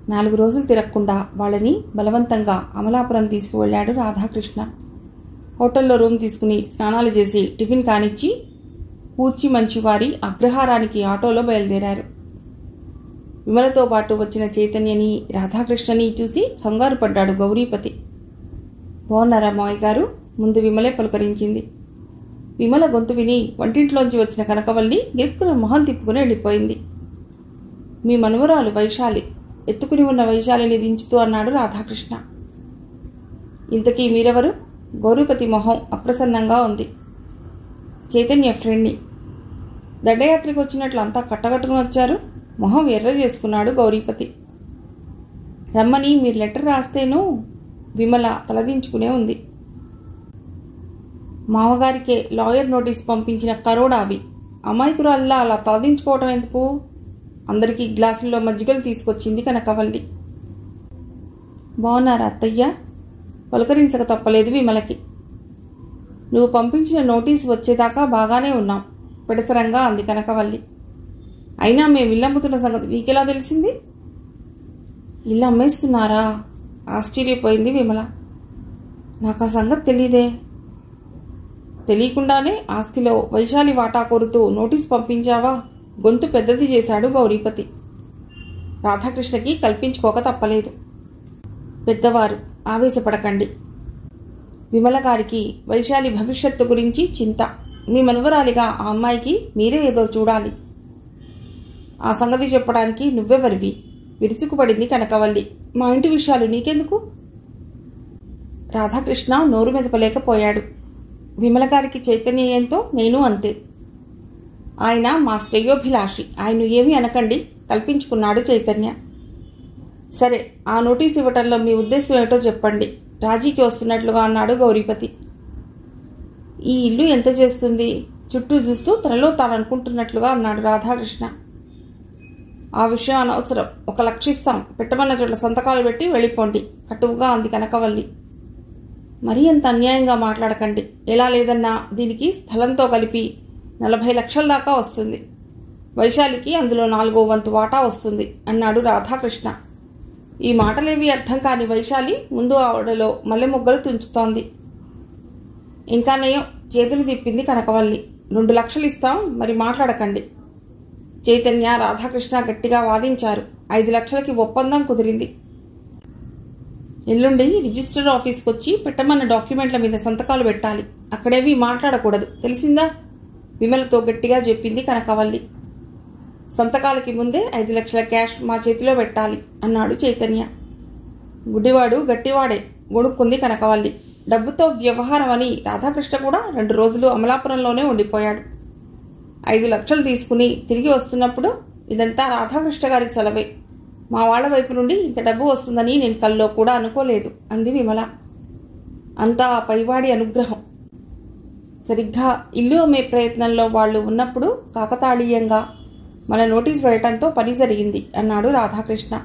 4 రోజులు తిరగకుండా వాళ్ళని బలవంతంగా అమలాపురం తీసుకువెళ్ళాడు రాధాకృష్ణ. హోటల్లో రూమ్ తీసుకుని స్నానాలు చేసి టిఫిన్ కానిచ్చి పూచి మంచివారి అగ్రహారానికి ఆటోలో బయలుదేరారు. విమలతో పాటు వచ్చిన చైతన్యని రాధాకృష్ణని చూసి కంగారు పడ్డాడు గౌరీపతి. బాగున్నారా మావయ్య గారు? ముందు విమలే పలుకరించింది. విమల గొంతు విని వంటింట్లోంచి వచ్చిన కనకవల్లి గిరుక్కున మొహం తిప్పుకుని వెళ్ళిపోయింది. మీ మనుమరాలు వైశాలి, ఎత్తుకుని ఉన్న వైశాలిని దించుతూ అన్నాడు రాధాకృష్ణ. ఇంతకీ మీరెవరు? గౌరీపతి మొహం అప్రసన్నంగా ఉంది. చైతన్య ఫ్రెండ్ని. దండయాత్రకు వచ్చినట్లు అంతా కట్టగట్టుకుని వచ్చారు. మొహం ఎర్ర చేసుకున్నాడు గౌరీపతి. రమ్మని మీరు లెటర్ రాస్తేనూ విమల తలదించుకునే ఉంది. మామగారికే లాయర్ నోటీస్ పంపించిన కరోడా అవి. అమాయకురాల్లా అలా తలదించుకోవటం ఎందుకు? అందరికీ గ్లాసుల్లో మజ్జిగలు తీసుకొచ్చింది కనకవల్లి. బాగున్నారా అత్తయ్య? పలకరించక తప్పలేదు విమలకి. నువ్వు పంపించిన నోటీసు వచ్చేదాకా బాగానే ఉన్నాం పెడసరంగా అంది కనకవల్లి. అయినా మేము ఇల్లమ్ముతున్న సంగతి నీకెలా తెలిసింది? ఇల్లు అమ్మేస్తున్నారా? ఆశ్చర్యపోయింది విమల. నాకు ఆ సంగతి తెలీదే. తెలియకుండానే ఆస్తిలో వైశాలి వాటా కోరుతూ నోటీసు పంపించావా? గొంతు పెద్దది చేశాడు గౌరీపతి. రాధాకృష్ణకి కల్పించుకోక తప్పలేదు. పెద్దవారు, ఆవేశపడకండి. విమల గారికి వైశాలి భవిష్యత్తు గురించి చింత. మీ మనవరాలిగా ఆ అమ్మాయికి మీరే ఏదో చూడాలి. ఆ సంగతి చెప్పడానికి నువ్వెవరివి? విరుచుకుపడింది కనకవల్లి. మా ఇంటి విషయాలు నీకెందుకు? రాధాకృష్ణ నోరు మెదపలేకపోయాడు. విమల గారికి చైతన్య ఏంతో నేను అంతే. ఆయన మా శ్రేయోభిలాషి, ఆయన ఏమీ అనకండి కల్పించుకున్నాడు చైతన్య. సరే, ఆ నోటీస్ ఇవ్వటంలో మీ ఉద్దేశం ఏమిటో చెప్పండి, రాజీకి వస్తున్నట్లుగా అన్నాడు గౌరీపతి. ఈ ఇల్లు ఎంత చేస్తుంది? చుట్టూ చూస్తూ తనలో తాను అనుకుంటున్నట్లుగా అన్నాడు రాధాకృష్ణ. ఆ విషయం అనవసరం. 1 లక్ష ఇస్తాం, పెట్టమన్న చోట్ల సంతకాలు పెట్టి వెళ్ళిపోండి కటువుగా అంది కనకవల్లి. మరీ అంత అన్యాయంగా మాట్లాడకండి. ఎలా లేదన్నా దీనికి స్థలంతో కలిపి 40 లక్షల దాకా వస్తుంది. వైశాలికి అందులో 4వ వంతు వాటా వస్తుంది అన్నాడు రాధాకృష్ణ. ఈ మాటలేవి అర్థం కాని వైశాలి ముందు ఆవిడలో మల్లె మొగ్గలు తుంచుతోంది. ఇంకా నయం, చేతులు తిప్పింది కనకవల్లి. 2 లక్షలు ఇస్తాం, మరి మాట్లాడకండి. చైతన్య, రాధాకృష్ణ గట్టిగా వాదించారు. 5 లక్షలకి ఒప్పందం కుదిరింది. ఎల్లుండి రిజిస్టర్ ఆఫీస్కి వచ్చి పెట్టమన్న డాక్యుమెంట్ల మీద సంతకాలు పెట్టాలి. అక్కడేవి మాట్లాడకూడదు, తెలిసిందా? విమలతో గట్టిగా చెప్పింది కనకవల్లి. సంతకాలకి ముందే 5 లక్షల క్యాష్ మా చేతిలో పెట్టాలి అన్నాడు చైతన్య. గుడ్డివాడు గట్టివాడే, గొణుక్కుంది కనకవల్లి. డబ్బుతో వ్యవహారం అని రాధాకృష్ణ కూడా 2 రోజులు అమలాపురంలోనే ఉండిపోయాడు. 5 లక్షలు తీసుకుని తిరిగి వస్తున్నప్పుడు ఇదంతా రాధాకృష్ణ గారి సెలవే. మా వాళ్ల వైపు నుండి ఇంత డబ్బు వస్తుందని నేను కల్లో కూడా అనుకోలేదు అంది విమల. అంతా పైవాడి అనుగ్రహం. సరిగ్గా ఇల్లు అమ్మే ప్రయత్నంలో వాళ్ళు ఉన్నప్పుడు కాకతాళీయంగా మన నోటీస్ వెళ్ళటంతో పని జరిగింది అన్నాడు రాధాకృష్ణ.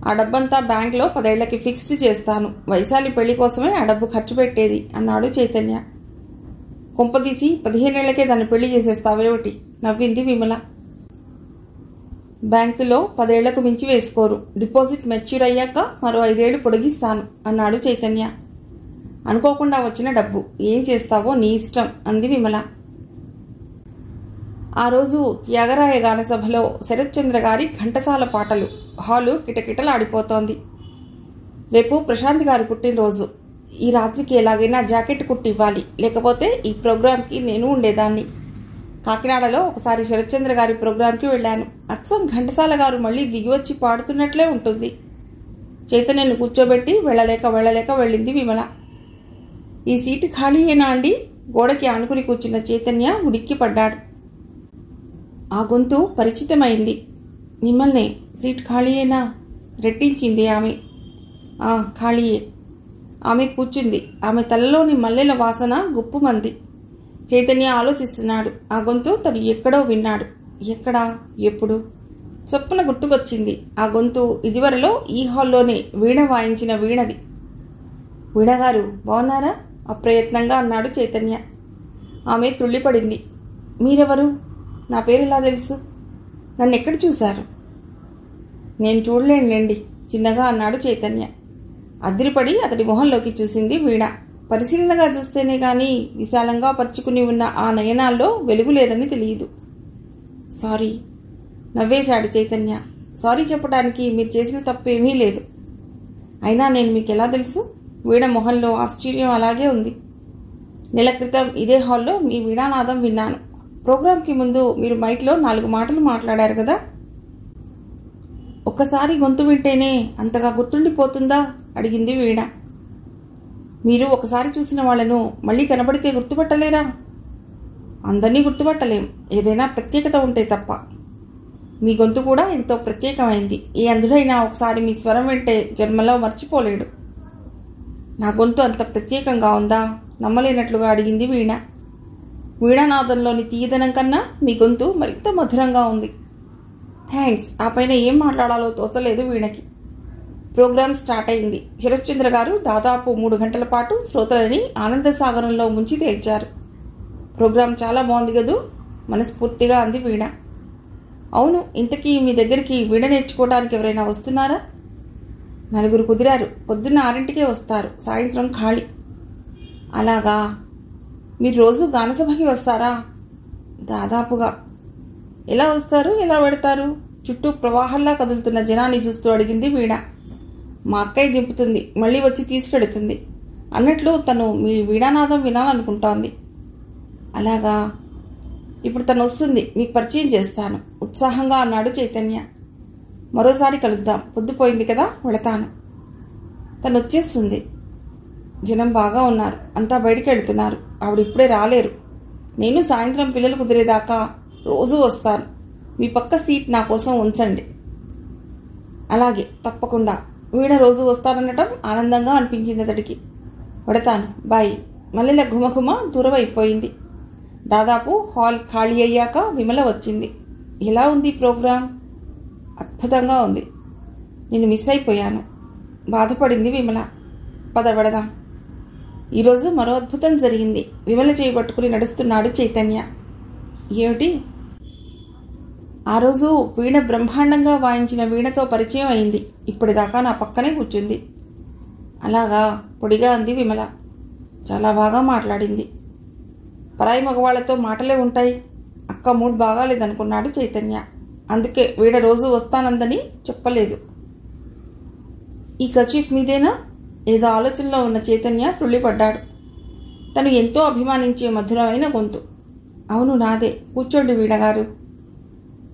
ఆ డబ్బంతా బ్యాంక్లో 10 ఏళ్లకి ఫిక్స్డ్ చేస్తాను. వైశాలి పెళ్లి కోసమే ఆ డబ్బు ఖర్చు పెట్టేది అన్నాడు చైతన్య. కొంపదీసి 15 ఏళ్లకే దాన్ని పెళ్లి చేసేస్తావేమిటి? నవ్వింది విమల. బ్యాంకులో 10 ఏళ్లకు మించి వేసుకోరు. డిపాజిట్ మెచ్యూర్ అయ్యాక మరో 5 ఏళ్లు పొడిగిస్తాను అన్నాడు చైతన్య. అనుకోకుండా వచ్చిన డబ్బు ఏం చేస్తావో నీ ఇష్టం అంది విమల. ఆ రోజు త్యాగరాయ గాన సభలో శరత్చంద్ర గారి ఘంటసాల పాటలు. హాలు కిటకిటలాడిపోతోంది. రేపు ప్రశాంత్ గారి పుట్టినరోజు. ఈ రాత్రికి ఎలాగైనా జాకెట్ కుట్టి ఇవ్వాలి, లేకపోతే ఈ ప్రోగ్రాంకి నేను ఉండేదాన్ని. కాకినాడలో ఒకసారి శరత్చంద్ర గారి ప్రోగ్రాంకి వెళ్ళాను. అచ్చం ఘంటసాల గారు మళ్ళీ దిగివచ్చి పాడుతున్నట్లే ఉంటుంది. చైతన్యను కూర్చోబెట్టి వెళ్ళలేక వెళ్ళింది విమల. ఈ సీటు ఖాళీయేనా అండి? గోడకి ఆనుకుని కూర్చున్న చైతన్య ఉడిక్కి పడ్డాడు. ఆ గొంతు పరిచితమైంది. మిమ్మల్నే, సీట్ ఖాళీయేనా? రెట్టించింది ఆమె. ఖాళీయే. ఆమె కూర్చుంది. ఆమె తలలోని మల్లెల వాసన గుప్పుమంది. చైతన్య ఆలోచిస్తున్నాడు. ఆ గొంతు తను ఎక్కడో విన్నాడు. ఎక్కడా, ఎప్పుడు? చొప్పున గుర్తుకొచ్చింది. ఆ గొంతు ఇదివరలో ఈ హాల్లోనే వీణ వాయించిన వీణది. వీణగారు బాగున్నారా? అప్రయత్నంగా అన్నాడు చైతన్య. ఆమె తుళ్ళిపడింది. మీరెవరు? నా పేరు ఎలా తెలుసు? నన్నెక్కడ చూశారు? నేను చూడలేనులేండి చిన్నగా అన్నాడు చైతన్య. అదిరిపడి అతడి మొహంలోకి చూసింది వీణ. పరిశీలనగా చూస్తేనే గాని విశాలంగా పరుచుకుని ఉన్న ఆ నయనాల్లో వెలుగు లేదని తెలియదు. సారీ నవ్వేశాడు చైతన్య. సారీ చెప్పడానికి మీరు చేసిన తప్పేమీ లేదు. అయినా నేను మీకు ఎలా తెలుసు? వీణ మొహంలో ఆశ్చర్యం అలాగే ఉంది. నెల క్రితం ఇదే హాల్లో మీ వీణానాదం విన్నాను. ప్రోగ్రాంకి ముందు మీరు మైక్లో 4 మాటలు మాట్లాడారు కదా. ఒక్కసారి గొంతు వింటేనే అంతగా గుర్తుండిపోతుందా అడిగింది వీణ. మీరు ఒకసారి చూసిన వాళ్లను మళ్ళీ కనబడితే గుర్తుపట్టలేరా? అందరినీ గుర్తుపట్టలేం, ఏదైనా ప్రత్యేకత ఉంటే తప్ప. మీ గొంతు కూడా ఎంతో ప్రత్యేకమైంది. ఏ అంధుడైనా ఒకసారి మీ స్వరం వింటే జన్మలో మర్చిపోలేడు. నా గొంతు అంత ప్రత్యేకంగా ఉందా? నమ్మలేనట్లుగా అడిగింది వీణ. వీణానాదంలోని తీయదనం కన్నా మీ గొంతు మరింత మధురంగా ఉంది. థ్యాంక్స్. ఆ పైన ఏం మాట్లాడాలో తోచలేదు వీణకి. ప్రోగ్రాం స్టార్ట్ అయింది. శరశ్చంద్ర గారు దాదాపు 3 గంటల పాటు శ్రోతలని ఆనందసాగరంలో ముంచి తేల్చారు. ప్రోగ్రాం చాలా బాగుంది కదూ మనస్ఫూర్తిగా అంది వీణ. అవును, ఇంతకీ మీ దగ్గరికి వీణ నేర్చుకోవడానికి ఎవరైనా వస్తున్నారా? 4 కుదిరారు. పొద్దున్న 6ంటికే వస్తారు, సాయంత్రం ఖాళీ. అలాగా. మీరు రోజు గానసభకి వస్తారా? దాదాపుగా. ఎలా వస్తారు, ఎలా పెడతారు? చుట్టూ ప్రవాహంలా కదులుతున్న జనాన్ని చూస్తూ అడిగింది వీణ. మా అక్కయ్య దింపుతుంది, మళ్ళీ వచ్చి తీసుకెడుతుంది. అన్నట్లు తను మీ వీణానాదం వినాలనుకుంటోంది. అలాగా. ఇప్పుడు తను వస్తుంది, మీకు పరిచయం చేస్తాను ఉత్సాహంగా అన్నాడు చైతన్య. మరోసారి కలుద్దాం, పొద్దుపోయింది కదా, వెళతాను. తను వచ్చేస్తుంది. జనం బాగా ఉన్నారు, అంతా బయటికి వెళుతున్నారు. ఆవిడ ఇప్పుడే రాలేరు. నేను సాయంత్రం పిల్లలు కుదిరేదాకా రోజూ వస్తాను. మీ పక్క సీట్ నా కోసం ఉంచండి. అలాగే, తప్పకుండా. వీణ రోజు వస్తాననటం ఆనందంగా అనిపించింది అతడికి. వెడతాను, బాయ్. మల్లెల ఘుమఘుమ దూరం అయిపోయింది. దాదాపు హాల్ ఖాళీ అయ్యాక విమల వచ్చింది. ఎలా ఉంది ప్రోగ్రాం? అద్భుతంగా ఉంది. నేను మిస్ అయిపోయాను, బాధపడింది విమల. పద వెడదాం. ఈరోజు మరో అద్భుతం జరిగింది. విమల చేయబట్టుకుని నడుస్తున్నాడు చైతన్య. ఏమిటి? ఆ రోజు వీణ బ్రహ్మాండంగా వాయించిన వీణతో పరిచయం అయింది. ఇప్పటిదాకా నా పక్కనే కూర్చుంది. అలాగా, పొడిగా అంది విమల. చాలా బాగా మాట్లాడింది. పరాయి మగవాళ్లతో మాటలే ఉంటాయి. అక్క మూడ్ బాగాలేదనుకున్నాడు చైతన్య. అందుకే వీడ రోజు వస్తానందని చెప్పలేదు. ఈ కచీఫ్ మీదేనా? ఏదో ఆలోచనలో ఉన్న చైతన్య తుళ్ళిపడ్డాడు. తను ఎంతో అభిమానించే మధురమైన గొంతు. అవును, నాదే. కూర్చోండి వీణగారు.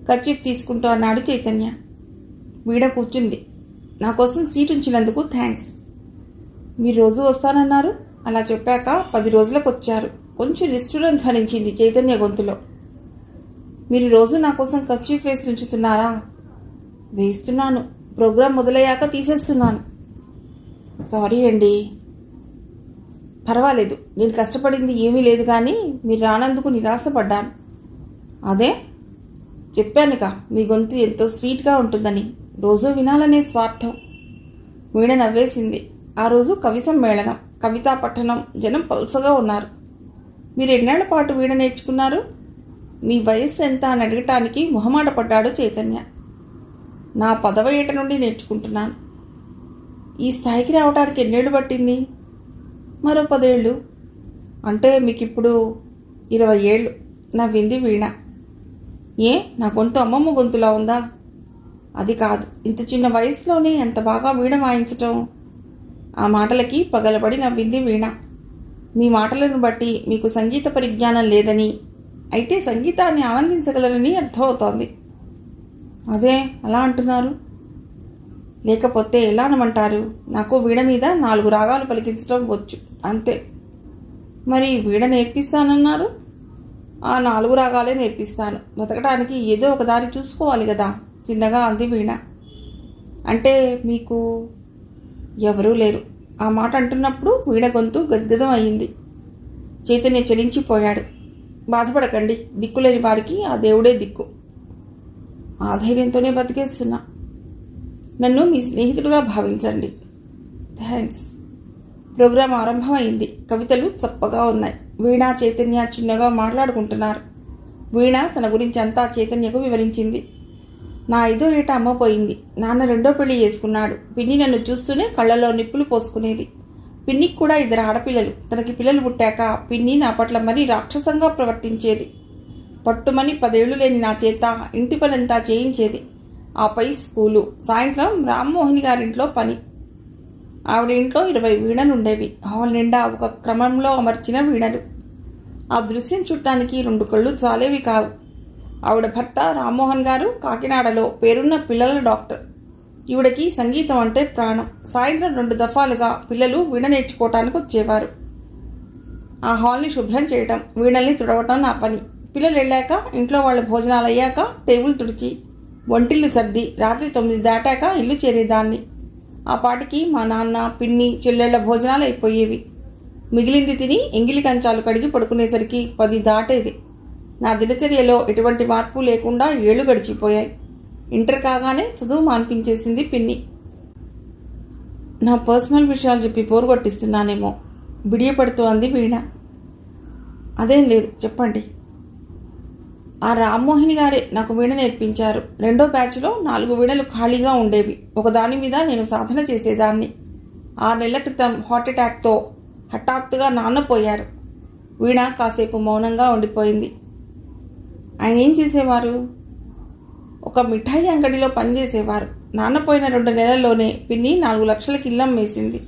కర్చీఫ్ తీసుకుంటూ అన్నాడు చైతన్య. వీణ కూర్చుంది. నా కోసం సీట్ ఉంచినందుకు థ్యాంక్స్. మీరు రోజు వస్తానన్నారు. అలా చెప్పాక 10 రోజులకు వచ్చారు. కొంచెం నిష్ఠురం ధ్వనించింది చైతన్య గొంతులో. మీరు రోజు నా కోసం కర్చీఫ్ వేసి ఉంచుతున్నారా? వేస్తున్నాను. ప్రోగ్రాం మొదలయ్యాక తీసేస్తున్నాను. సారీ అండి. పర్వాలేదు, నేను కష్టపడింది ఏమీ లేదు, కానీ మీరు రానందుకు నిరాశపడ్డాను. అదే చెప్పానుగా, మీ గొంతు ఎంతో స్వీట్గా ఉంటుందని. రోజూ వినాలనే స్వార్థం. వీణ నవ్వేసింది. ఆ రోజు కవి సమ్మేళనం, కవితా పఠనం, జనం పల్సగా ఉన్నారు. మీరు ఎన్నేళ్ల పాటు వీణ నేర్చుకున్నారు? మీ వయస్సు ఎంత అని అడగటానికి మొహమాట పడ్డాడు చైతన్య. నా 10వ ఏట నుండి నేర్చుకుంటున్నాను. ఈ స్థాయికి రావడానికి ఎన్నేళ్లు పట్టింది? మరో 10 ఏళ్ళు. అంటే మీకు ఇప్పుడు 20 ఏళ్ళు. నవ్వింది వీణ. ఏ, నా గొంతు అమ్మమ్మ గొంతులా ఉందా? అది కాదు, ఇంత చిన్న వయసులోనే ఎంత బాగా వీణ వాయించటం. ఆ మాటలకి పగలబడి నవ్వింది వీణ. మీ మాటలను బట్టి మీకు సంగీత పరిజ్ఞానం లేదని, అయితే సంగీతాన్ని ఆనందించగలరని అర్థమవుతోంది. అదే అలా అంటున్నారు. లేకపోతే ఎలా అనమంటారు? నాకు వీణ మీద 4 రాగాలు పలికించడం వచ్చు, అంతే. మరి వీణ నేర్పిస్తానన్నారు. ఆ 4 రాగాలే నేర్పిస్తాను. బతకడానికి ఏదో ఒక దారి చూసుకోవాలి కదా, చిన్నగా అంది వీణ. అంటే మీకు ఎవరూ లేరు. ఆ మాట అంటున్నప్పుడు వీణ గొంతు గద్గదం అయింది. చైతన్య చలించిపోయాడు. బాధపడకండి, దిక్కులేని వారికి ఆ దేవుడే దిక్కు. ఆ ధైర్యంతోనే బతికేస్తున్నా. నన్ను మీ స్నేహితుడుగా భావించండి. థ్యాంక్స్. ప్రోగ్రాం ఆరంభమైంది. కవితలు చప్పగా ఉన్నాయి. వీణ చైతన్య చిన్నగా మాట్లాడుకుంటున్నారు. వీణ తన గురించి అంతా చైతన్యకు వివరించింది. నా 5వ ఏట అమ్మ పోయింది. నాన్న 2వ పెళ్లి చేసుకున్నాడు. పిన్ని నన్ను చూస్తూనే కళ్ళలో నిప్పులు పోసుకునేది. పిన్నికి కూడా 2 ఆడపిల్లలు. తనకి పిల్లలు పుట్టాక పిన్ని నా పట్ల మరీ రాక్షసంగా ప్రవర్తించేది. పట్టుమని 10 ఏళ్లు లేని నా చేత ఇంటి పనంతా చేయించేది. ఆపై స్కూలు, సాయంత్రం రామ్మోహిని గారింట్లో పని. ఆవిడ ఇంట్లో 20 వీణలుండేవి. హాల్ నిండా ఒక క్రమంలో అమర్చిన వీణలు. ఆ దృశ్యం చూడటానికి 2 కళ్ళు చాలేవి కావు. ఆవిడ భర్త రామ్మోహన్ గారు కాకినాడలో పేరున్న పిల్లల డాక్టర్. ఈవిడకి సంగీతం అంటే ప్రాణం. సాయంత్రం 2 దఫాలుగా పిల్లలు వీణ నేర్చుకోవటానికి వచ్చేవారు. ఆ హాల్ని శుభ్రం చేయటం, వీణల్ని తుడవటం నా పని. పిల్లలు వెళ్ళాక ఇంట్లో వాళ్ళ భోజనాలు అయ్యాక టేబుల్ తుడిచి వంటిల్లు సర్ది రాత్రి 9 దాటాక ఇల్లు చేరేదాన్ని. ఆ పాటికి మా నాన్న, పిన్ని, చెల్లెళ్ల భోజనాలు అయిపోయేవి. మిగిలింది తిని ఎంగిలి కంచాలు కడిగి పడుకునేసరికి 10 దాటేది. నా దినచర్యలో ఎటువంటి మార్పు లేకుండా 7 ఏళ్లు గడిచిపోయాయి. ఇంటర్ కాగానే చదువు మాన్పించేసింది పిన్ని. నా పర్సనల్ విషయాలు చెప్పి బోరు కొట్టిస్తున్నానేమో బిడియపడుతూ అంది వీణ. అదేం లేదు, చెప్పండి. ఆ రామ్మోహిని గారే నాకు వీణ నేర్పించారు. 2వ బ్యాచ్లో 4 వీణలు ఖాళీగా ఉండేవి. ఒకదాని మీద నేను సాధన చేసేదాన్ని. 6 నెలల క్రితం హార్ట్ అటాక్తో హఠాత్తుగా నాన్న పోయారు. వీణ కాసేపు మౌనంగా ఉండిపోయింది. ఆయన ఏం చేసేవారు? ఒక మిఠాయి అంగడిలో పనిచేసేవారు. నాన్న పోయిన 2 నెలల్లోనే పిన్ని 4 లక్షలకి ఇల్లం వేసింది.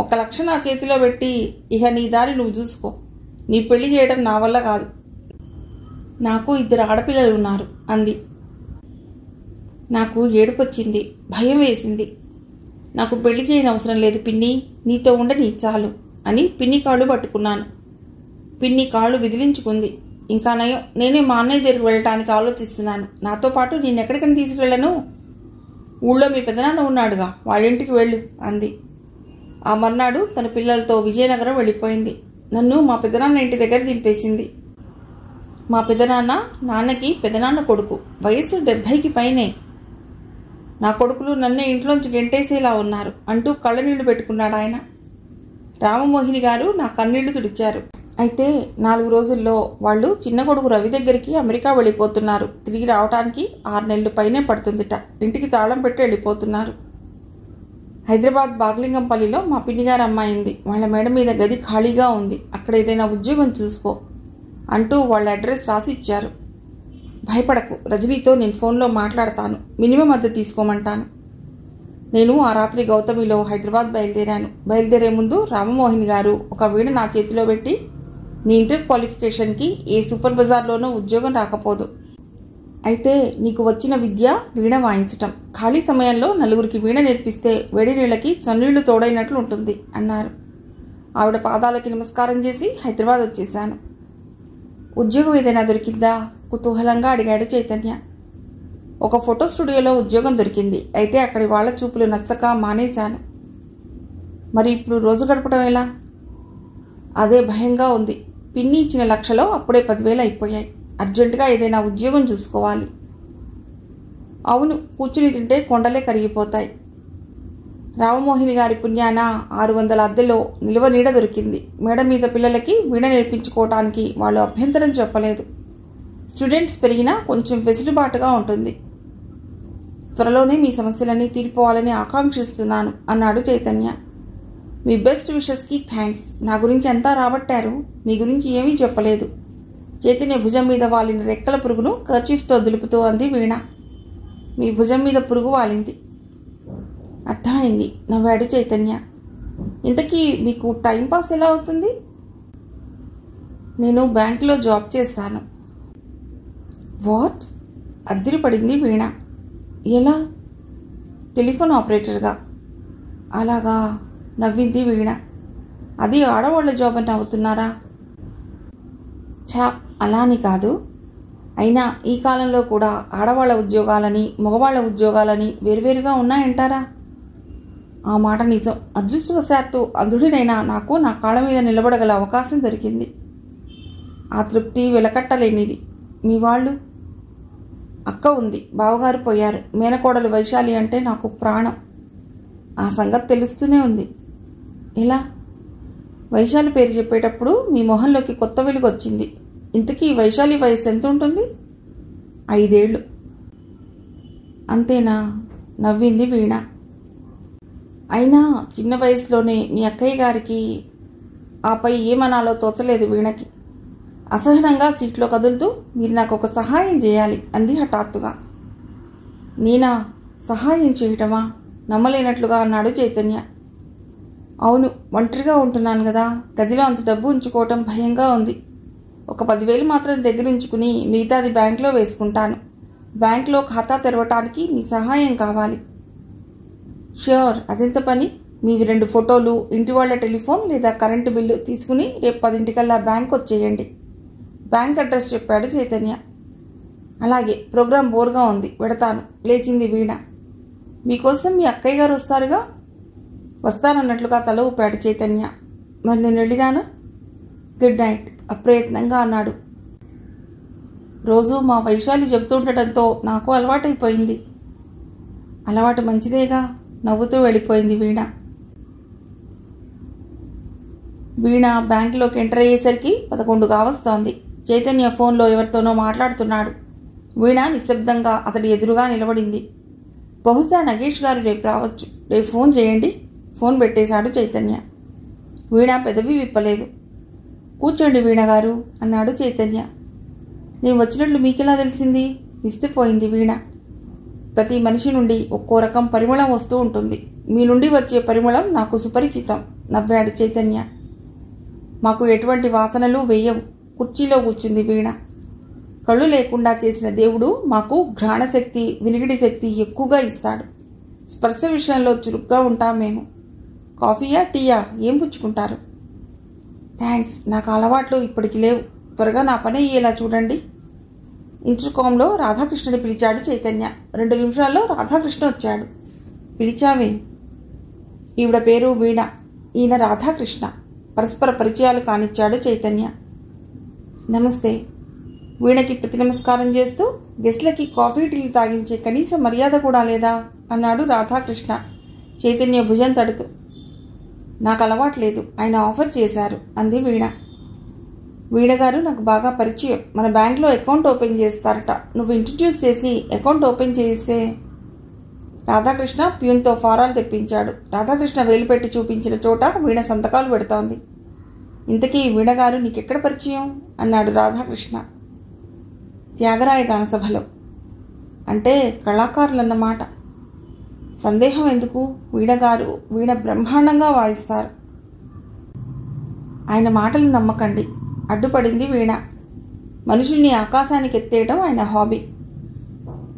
1 లక్ష నా చేతిలో పెట్టి, ఇక నీ దారి నువ్వు చూసుకో, నీ పెళ్లి చేయడం నా వల్ల కాదు, నాకు 2 ఆడపిల్లలు ఉన్నారు అంది. నాకు ఏడుపొచ్చింది, భయం వేసింది. నాకు పెళ్లి చేయని అవసరం లేదు పిన్ని, నీతో ఉండని చాలు అని పిన్ని కాళ్ళు పట్టుకున్నాను. పిన్ని కాళ్ళు విదిలించుకుంది. ఇంకా నయం, నేనే మా అన్నయ్య దగ్గరికి వెళ్ళటానికి ఆలోచిస్తున్నాను. నాతో పాటు నేనెక్కడికని తీసుకెళ్లను? ఊళ్ళో మీ పెదనాన్న ఉన్నాడుగా, వాళ్ళింటికి వెళ్ళు అంది. ఆ మర్నాడు తన పిల్లలతో విజయనగరం వెళ్ళిపోయింది. నన్ను మా పెదనాన్న ఇంటి దగ్గర దింపేసింది. మా పెదనాన్న నాన్నకి పెదనాన్న కొడుకు. వయస్సు 70కి పైనే. నా కొడుకులు నన్నే ఇంట్లోంచి గెంటేసేలా ఉన్నారు అంటూ కళ్ళనీళ్లు పెట్టుకున్నాడు ఆయన. రామమోహిని గారు నా కన్నీళ్లు తుడిచారు. అయితే 4 రోజుల్లో వాళ్ళు చిన్న కొడుకు రవి దగ్గరికి అమెరికా వెళ్ళిపోతున్నారు. తిరిగి రావటానికి 6 నెలలు పైనే పడుతుందిట. ఇంటికి తాళం పెట్టి వెళ్ళిపోతున్నారు. హైదరాబాద్ బాగ్లింగంపల్లిలో మా పిన్నిగారు అమ్మాయింది. వాళ్ళ మేడ మీద గది ఖాళీగా ఉంది. అక్కడ ఏదైనా ఉద్యోగం చూసుకో అంటూ వాళ్ళ అడ్రస్ రాసి ఇచ్చారు. భయపడకు, రజనీతో నేను ఫోన్లో మాట్లాడతాను, మినిమం అద్దె తీసుకోమంటాను. నేను ఆ రాత్రి గౌతమిలో హైదరాబాద్ బయలుదేరాను. బయలుదేరే ముందు రామమోహిని గారు ఒక వీణ నా చేతిలో పెట్టి, నీ ఇంటర్ క్వాలిఫికేషన్కి ఏ సూపర్ బజార్లోనూ ఉద్యోగం రాకపోదు. అయితే నీకు వచ్చిన విద్య వీణ వాయించటం. ఖాళీ సమయంలో 4గురికి వీణ నేర్పిస్తే వేడి నీళ్ళకి చన్నీళ్లు తోడైనట్లు ఉంటుంది అన్నారు. ఆవిడ పాదాలకి నమస్కారం చేసి హైదరాబాద్ వచ్చేశాను. ఉద్యోగం ఏదైనా దొరికిందా? కుతూహలంగా అడిగాడు చైతన్య. ఒక ఫోటో స్టూడియోలో ఉద్యోగం దొరికింది. అయితే అక్కడి వాళ్ల చూపులు నచ్చక మానేశాను. మరి ఇప్పుడు రోజు గడపడం ఎలా? అదే భయంగా ఉంది. పిన్ని ఇచ్చిన 1 లక్షలో అప్పుడే 10,000 అయిపోయాయి. అర్జెంటుగా ఏదైనా ఉద్యోగం చూసుకోవాలి. అవును, కూర్చుని తింటే కొండలే కరిగిపోతాయి. రామమోహిని గారి పుణ్యాన 600 అద్దెలో నిలువ నీడ దొరికింది. మేడ మీద పిల్లలకి వీణ నేర్పించుకోవటానికి వాళ్ళు అభ్యంతరం చెప్పలేదు. స్టూడెంట్స్ పెరిగినా కొంచెం వెసులుబాటుగా ఉంటుంది. త్వరలోనే మీ సమస్యలన్నీ తీరిపోవాలని ఆకాంక్షిస్తున్నాను అన్నాడు చైతన్య. మీ బెస్ట్ విషెస్కి థ్యాంక్స్. నా గురించి అంతా రాబట్టారు, మీ గురించి ఏమీ చెప్పలేదు. చైతన్య భుజం మీద వాలిన రెక్కల పురుగును కర్చీఫ్తో దులుపుతూ అంది వీణ. మీ భుజం మీద పురుగు వాలింది. అర్థమైంది, నవ్వాడు చైతన్య. ఇంతకీ మీకు టైంపాస్ ఎలా అవుతుంది? నేను బ్యాంకులో జాబ్ చేస్తాను. వాట్? అద్దిరిపడింది వీణ. ఎలా? టెలిఫోన్ ఆపరేటర్గా. అలాగా, నవ్వింది వీణ. అది ఆడవాళ్ల జాబ్ అని నవ్వుతున్నారా? ఛా, అలా అని కాదు. అయినా ఈ కాలంలో కూడా ఆడవాళ్ల ఉద్యోగాలని మగవాళ్ల ఉద్యోగాలని వేరువేరుగా ఉన్నాయంటారా? ఆ మాట నిజం. అదృష్టవశాత్తు అంధుడినైనా నాకు నా కాళ్ళ మీద నిలబడగల అవకాశం దొరికింది. ఆ తృప్తి వెలకట్టలేనిది. మీ వాళ్ళు? అక్క ఉంది, బావగారు పోయారు. మేనకోడలు వైశాలి అంటే నాకు ప్రాణం. ఆ సంగతి తెలుస్తూనే ఉంది. ఎలా? వైశాలి పేరు చెప్పేటప్పుడు మీ మొహంలోకి కొత్త వెలుగు వచ్చింది. ఇంతకీ వైశాలి వయస్సు ఎంత ఉంటుంది? 5 ఏళ్లు. అంతేనా? నవ్వింది వీణ. అయినా చిన్న వయసులోనే మీ అక్కయ్య గారికి ఆపై ఏమనాలో తోచలేదు వీణకి. అసహనంగా సీట్లో కదులుతూ, మీరు నాకు ఒక సహాయం చేయాలి అంది హఠాత్తుగా. నేనా? సహాయం చేయటమా? నమ్మలేనట్లుగా అన్నాడు చైతన్య. అవును, ఒంటరిగా ఉంటున్నాను కదా, గదిలో అంత డబ్బు ఉంచుకోవటం భయంగా ఉంది. ఒక 10,000 మాత్రం దగ్గర ఉంచుకుని మిగతాది బ్యాంకులో వేసుకుంటాను. బ్యాంకులో ఖాతా తెరవటానికి మీ సహాయం కావాలి. ష్యూర్, అదెంత పని? మీవి 2 ఫోటోలు, ఇంటి వాళ్ళ టెలిఫోన్ లేదా కరెంటు బిల్లు తీసుకుని రేపు 10 బ్యాంక్ వచ్చేయండి. బ్యాంక్ అడ్రస్ చెప్పాడు చైతన్య. అలాగే, ప్రోగ్రాం బోర్గా ఉంది, వెడతాను లేచింది వీణ. మీకోసం మీ అక్కయ్య గారు వస్తారుగా? వస్తానన్నట్లుగా తల ఊపాడు చైతన్య. మరి నేను వెళ్ళినాను? గుడ్ నైట్ అప్రయత్నంగా అన్నాడు. రోజు మా వైశాలి చెబుతుండటంతో నాకు అలవాటైపోయింది. అలవాటు మంచిదేగా, నవ్వుతూ వెళ్ళిపోయింది వీణ. వీణ బ్యాంకులోకి ఎంటర్ అయ్యేసరికి 11 కావస్తోంది. చైతన్య ఫోన్లో ఎవరితోనో మాట్లాడుతున్నాడు. వీణ నిశ్శబ్దంగా అతడి ఎదురుగా నిలబడింది. బహుశా నగేష్ గారు రేపు రావచ్చు, రేపు ఫోన్ చేయండి. ఫోన్ పెట్టేశాడు చైతన్య. వీణ పెదవి విప్పలేదు. కూర్చోండి వీణ గారు అన్నాడు చైతన్య. నేను వచ్చినట్లు మీకెలా తెలిసింది? విసిపోయింది వీణ. ప్రతి మనిషి నుండి ఒక్కో రకం పరిమళం వస్తూ ఉంటుంది. మీ నుండి వచ్చే పరిమళం నాకు సుపరిచితం నవ్వాడు చైతన్య. మాకు ఎటువంటి వాసనలు వేయవు. కుర్చీలో కూర్చుంది వీణ. కళ్ళు లేకుండా చేసిన దేవుడు మాకు ఘ్రాణశక్తి, వినికిడి శక్తి ఎక్కువగా ఇస్తాడు. స్పర్శ విషయంలో చురుగ్గా ఉంటాం మేము. కాఫీయా, టీయా, ఏం పుచ్చుకుంటారు? థ్యాంక్స్, నాకు అలవాట్లు ఇప్పటికి లేవు. త్వరగా నా పని అయ్యేలా చూడండి. ఇంటర్కామ్లో రాధాకృష్ణని పిలిచాడు చైతన్య. 2 నిమిషాల్లో రాధాకృష్ణ వచ్చాడు. పిలిచావే? ఈవిడ పేరు వీణ, ఈయన రాధాకృష్ణ. పరస్పర పరిచయాలు కానిచ్చాడు చైతన్య. నమస్తే. వీణకి ప్రతి నమస్కారం చేస్తూ, గెస్ట్లకి కాఫీ టీలు తాగించే కనీస మర్యాద కూడా లేదా అన్నాడు రాధాకృష్ణ చైతన్య భుజం తడుతూ. నాకు అలవాట్లేదు, ఆయన ఆఫర్ చేశారు అంది వీణ. వీణగారు నాకు బాగా పరిచయం. మన బ్యాంక్లో అకౌంట్ ఓపెన్ చేస్తారట. నువ్వు ఇంట్రడ్యూస్ చేసి అకౌంట్ ఓపెన్ చేయిస్తే. రాధాకృష్ణ ప్యూన్తో ఫారాలు తెప్పించాడు. రాధాకృష్ణ వేలు పెట్టి చూపించిన చోట వీణ సంతకాలు పెడుతోంది. ఇంతకీ వీణగారు నీకెక్కడ పరిచయం అన్నాడు రాధాకృష్ణ. త్యాగరాయ గానసభలో. అంటే కళాకారులన్నమాట. సందేహం ఎందుకు? వీణగారు వీణ బ్రహ్మాండంగా వాయిస్తారు. ఆయన మాటలు నమ్మకండి అడ్డుపడింది వీణ. మనుషుల్ని ఆకాశానికి ఎత్తేయడం ఆయన హాబీ.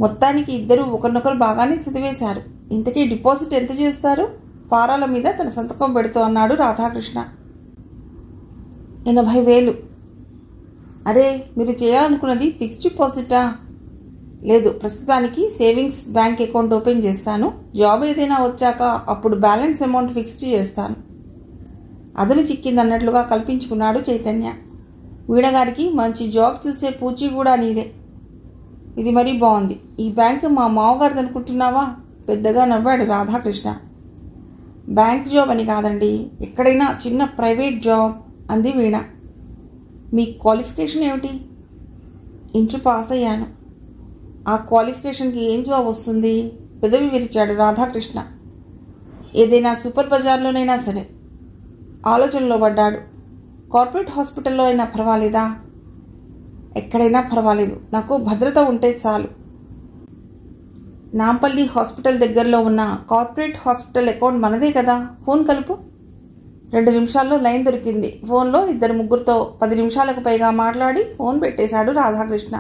మొత్తానికి ఇద్దరు ఒకరినొకరు బాగానే చదివేశారు. ఇంతకీ డిపాజిట్ ఎంత చేస్తారు? ఫారాల మీద తన సంతకం పెడుతూ అన్నాడు రాధాకృష్ణ. 80,000. అరే, మీరు చేయాలనుకున్నది ఫిక్స్డ్ డిపాజిటా? లేదు, ప్రస్తుతానికి సేవింగ్స్ బ్యాంక్ అకౌంట్ ఓపెన్ చేస్తాను. జాబ్ ఏదైనా వచ్చాక అప్పుడు బ్యాలెన్స్ అమౌంట్ ఫిక్స్డ్ చేస్తాను. అదను చిక్కిందన్నట్లుగా కల్పించుకున్నాడు చైతన్య. వీణగారికి మంచి జాబ్ చూసే పూచీ కూడా నీదే. ఇది మరీ బాగుంది. ఈ బ్యాంకు మా మామగారిది అనుకుంటున్నావా? పెద్దగా నవ్వాడు రాధాకృష్ణ. బ్యాంక్ జాబ్ అని కాదండి, ఎక్కడైనా చిన్న ప్రైవేట్ జాబ్ అంది వీణ. మీ క్వాలిఫికేషన్ ఏమిటి? ఇంటర్ పాస్ అయ్యాను. ఆ క్వాలిఫికేషన్కి ఏం జాబ్ వస్తుంది? పెదవి విరిచాడు రాధాకృష్ణ. ఏదైనా సూపర్ బజార్లోనైనా సరే. ఆలోచనలో పడ్డాడు. కార్పొరేట్ హాస్పిటల్లో అయినా పర్వాలేదా? ఎక్కడైనా పర్వాలేదు, నాకు భద్రత ఉంటే చాలు. నాంపల్లి హాస్పిటల్ దగ్గరలో ఉన్న కార్పొరేట్ హాస్పిటల్ అకౌంట్ మనదే కదా. ఫోన్ కలుపు. 2 నిమిషాల్లో లైన్ దొరికింది. ఫోన్లో 2-3తో 10 నిమిషాలకు పైగా మాట్లాడి ఫోన్ పెట్టేశాడు రాధాకృష్ణ.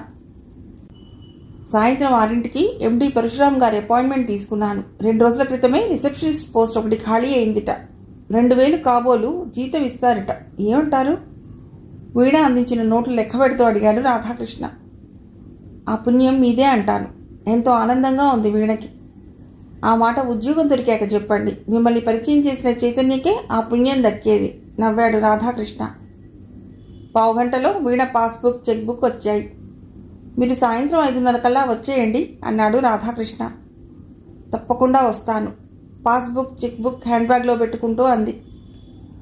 సాయంత్రం 6ంటికి ఎండి పరశురామ్ గారి అపాయింట్మెంట్ తీసుకున్నాను. 2 రోజుల క్రితమే రిసెప్షనిస్ట్ పోస్ట్ ఒకటి ఖాళీ అయిందిట. 2,000 కాబోలు జీతం ఇస్తారట. ఏమంటారు? వీణ అందించిన నోట్లు లెక్క పెడుతూ అడిగాడు రాధాకృష్ణ. ఆ పుణ్యం మీదే అంటాను. ఎంతో ఆనందంగా ఉంది వీణకి. ఆ మాట ఉద్యోగం దొరికాక చెప్పండి. మిమ్మల్ని పరిచయం చేసిన చైతన్యకే ఆ పుణ్యం దక్కేది నవ్వాడు రాధాకృష్ణ. 1/2 గంటలో వీణ పాస్బుక్, చెక్బుక్ వచ్చాయి. మీరు సాయంత్రం 5:30 కల్లా వచ్చేయండి అన్నాడు రాధాకృష్ణ. తప్పకుండా వస్తాను. పాస్బుక్, చెక్బుక్ హ్యాండ్ బ్యాగ్లో పెట్టుకుంటూ అంది.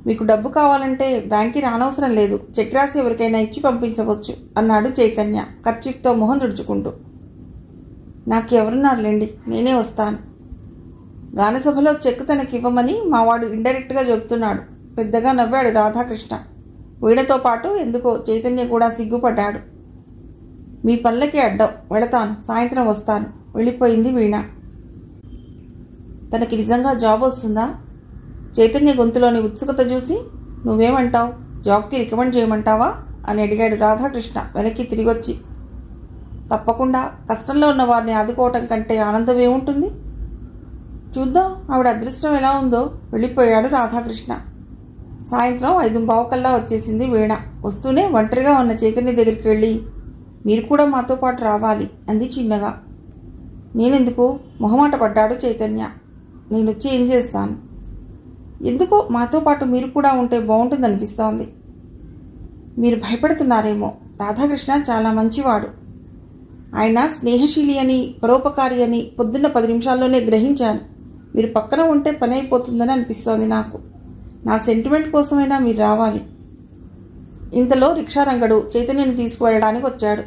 మీకు డబ్బు కావాలంటే బ్యాంక్కి రానవసరం లేదు. చెక్ రాసి ఎవరికైనా ఇచ్చి పంపించవచ్చు అన్నాడు చైతన్య కర్చీఫ్తో మొహం తుడుచుకుంటూ. నాకెవరున్నారులేండి, నేనే వస్తాను. గానసభలో చెక్ తనకివ్వమని మావాడు ఇండైరెక్ట్గా చెబుతున్నాడు. పెద్దగా నవ్వాడు రాధాకృష్ణ. వీణతో పాటు ఎందుకో చైతన్య కూడా సిగ్గుపడ్డాడు. మీ పనులకి అడ్డం, వెళతాను, సాయంత్రం వస్తాను వెళ్ళిపోయింది వీణ. తనకి నిజంగా జాబ్ వస్తుందా? చైతన్య గొంతులోని ఉత్సుకత చూసి, నువ్వేమంటావు, జాబ్కి రికమెండ్ చేయమంటావా అని అడిగాడు రాధాకృష్ణ వెనక్కి తిరిగొచ్చి. తప్పకుండా, కష్టంలో ఉన్న వారిని ఆదుకోవటం కంటే ఆనందం ఏముంటుంది? చూద్దాం ఆవిడ అదృష్టం ఎలా ఉందో. వెళ్ళిపోయాడు రాధాకృష్ణ. సాయంత్రం 5:15 వచ్చేసింది వీణ. వస్తూనే ఒంటరిగా ఉన్న చైతన్య దగ్గరికి వెళ్ళి, మీరు కూడా మాతో పాటు రావాలి అంది చిన్నగా. నేనెందుకు? మొహమాట పడ్డాడు చైతన్య. నేనొచ్చి ఏం చేస్తాను? ఎందుకో మాతో పాటు మీరు కూడా ఉంటే బాగుంటుందనిపిస్తోంది. మీరు భయపడుతున్నారేమో. రాధాకృష్ణ చాలా మంచివాడు. ఆయన స్నేహశీలి అని, పరోపకారి అని పొద్దున్న 10 నిమిషాల్లోనే గ్రహించాను. మీరు పక్కన ఉంటే పని అయిపోతుందని అనిపిస్తోంది నాకు. నా సెంటిమెంట్ కోసమైనా మీరు రావాలి. ఇంతలో రిక్షారంగడు చైతన్యని తీసుకువెళ్ళడానికి వచ్చాడు.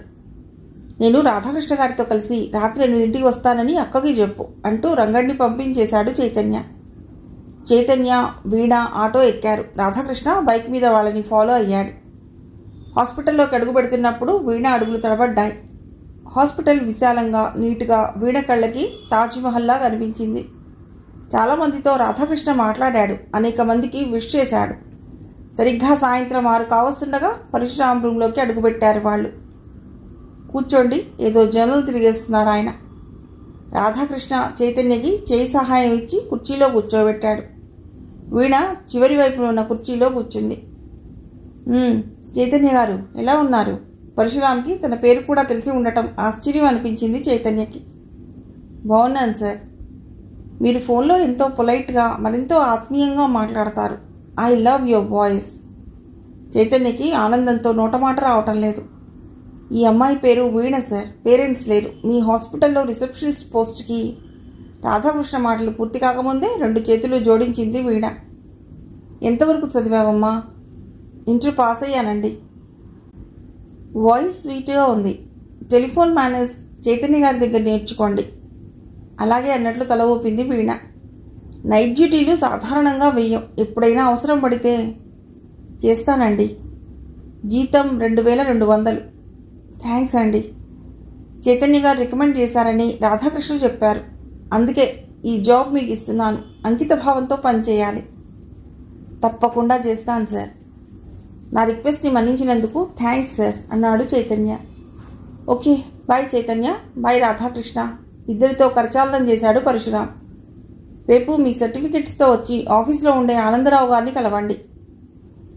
నేను రాధాకృష్ణ గారితో కలిసి రాత్రి 8ంటికి వస్తానని అక్కకి చెప్పు అంటూ రంగడిని పంపించేశాడు చైతన్య. చైతన్య, వీణ ఆటో ఎక్కారు. రాధాకృష్ణ బైక్ మీద వాళ్ళని ఫాలో అయ్యాడు. హాస్పిటల్లోకి అడుగు పెడుతున్నప్పుడు వీణ అడుగులు తడబడ్డాయి. హాస్పిటల్ విశాలంగా, నీటుగా వీణ కళ్ళకి తాజ్మహల్లా కనిపించింది. చాలామందితో రాధాకృష్ణ మాట్లాడాడు. అనేక మందికి విష్ చేశాడు. సరిగ్గా సాయంత్రం 6 కావస్తుండగా పరశురాం రూంలోకి అడుగుపెట్టారు వాళ్ళు. కూర్చోండి, ఏదో జనలు తిరిగేస్తున్నారు ఆయన. రాధాకృష్ణ చైతన్యకి చేయి సహాయం ఇచ్చి కుర్చీలో కూర్చోబెట్టాడు. వీణ చివరి వైపున ఉన్న కుర్చీలో కూర్చుంది. చైతన్య గారు ఎలా ఉన్నారు? పరశురాంకి తన పేరు కూడా తెలిసి ఉండటం ఆశ్చర్యం అనిపించింది చైతన్యకి. బాగున్నాను సార్. మీరు ఫోన్లో ఎంతో పొలైట్గా, మరెంతో ఆత్మీయంగా మాట్లాడతారు. I love your voice. చైతన్యకి ఆనందంతో నోటమాట రావటం లేదు. ఈ అమ్మాయి పేరు వీణ సార్. పేరెంట్స్ లేరు. మీ హాస్పిటల్లో రిసెప్షనిస్ట్ పోస్ట్కి. రాధాకృష్ణ మాటలు పూర్తి కాకముందే 2 చేతులు జోడించింది వీణ. ఎంతవరకు చదివావమ్మా? ఇంటర్ పాస్ అయ్యానండి. వాయిస్ స్వీట్గా ఉంది. టెలిఫోన్ మేనేజ్ చైతన్య గారి దగ్గర నేర్చుకోండి. అలాగే అన్నట్లు తల ఊపింది వీణ. నైట్ డ్యూటీలు సాధారణంగా వెయ్యం. ఎప్పుడైనా అవసరం పడితే చేస్తానండి. జీతం 2200. థ్యాంక్స్ అండి. చైతన్య గారు రికమెండ్ చేశారని రాధాకృష్ణ చెప్పారు. అందుకే ఈ జాబ్ మీకు ఇస్తున్నాను. అంకిత భావంతో పనిచేయాలి. తప్పకుండా చేస్తాను సార్. నా రిక్వెస్ట్ని మన్నించినందుకు థ్యాంక్స్ సార్ అన్నాడు Chaitanya. Okay, bye Chaitanya, bye Radhakrishna. ఇద్దరితో కరచాలనం చేశాడు పరశురాం. రేపు మీ సర్టిఫికెట్స్తో వచ్చి ఆఫీస్లో ఉండే ఆనందరావు గారిని కలవండి.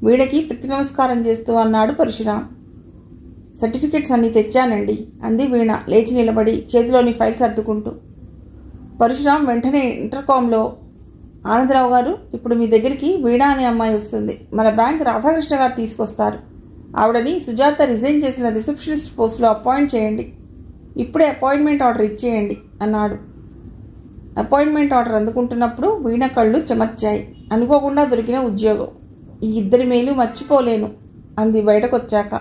వీడకి ప్రతి నమస్కారం చేస్తూ అన్నాడు పరశురాం. సర్టిఫికెట్స్ అన్నీ తెచ్చానండి అంది వీణ లేచి నిలబడి చేతిలోని ఫైల్ సర్దుకుంటూ. పరశురాం వెంటనే ఇంటర్కామ్లో, ఆనందరావు గారు, ఇప్పుడు మీ దగ్గరికి వీణ అనే అమ్మాయి వస్తుంది. మన బ్యాంక్ రాధాకృష్ణ గారు తీసుకొస్తారు. ఆవిడని సుజాత రిజైన్ చేసిన రిసెప్షనిస్ట్ పోస్ట్లో అపాయింట్ చేయండి. ఇప్పుడే అపాయింట్మెంట్ ఆర్డర్ ఇచ్చేయండి అన్నాడు. అపాయింట్మెంట్ ఆర్డర్ అందుకుంటున్నప్పుడు వీణ కళ్ళు చెమర్చాయి. అనుకోకుండా దొరికిన ఉద్యోగం. ఈ ఇద్దరి మేలు మర్చిపోలేను అంది బయటకొచ్చాక.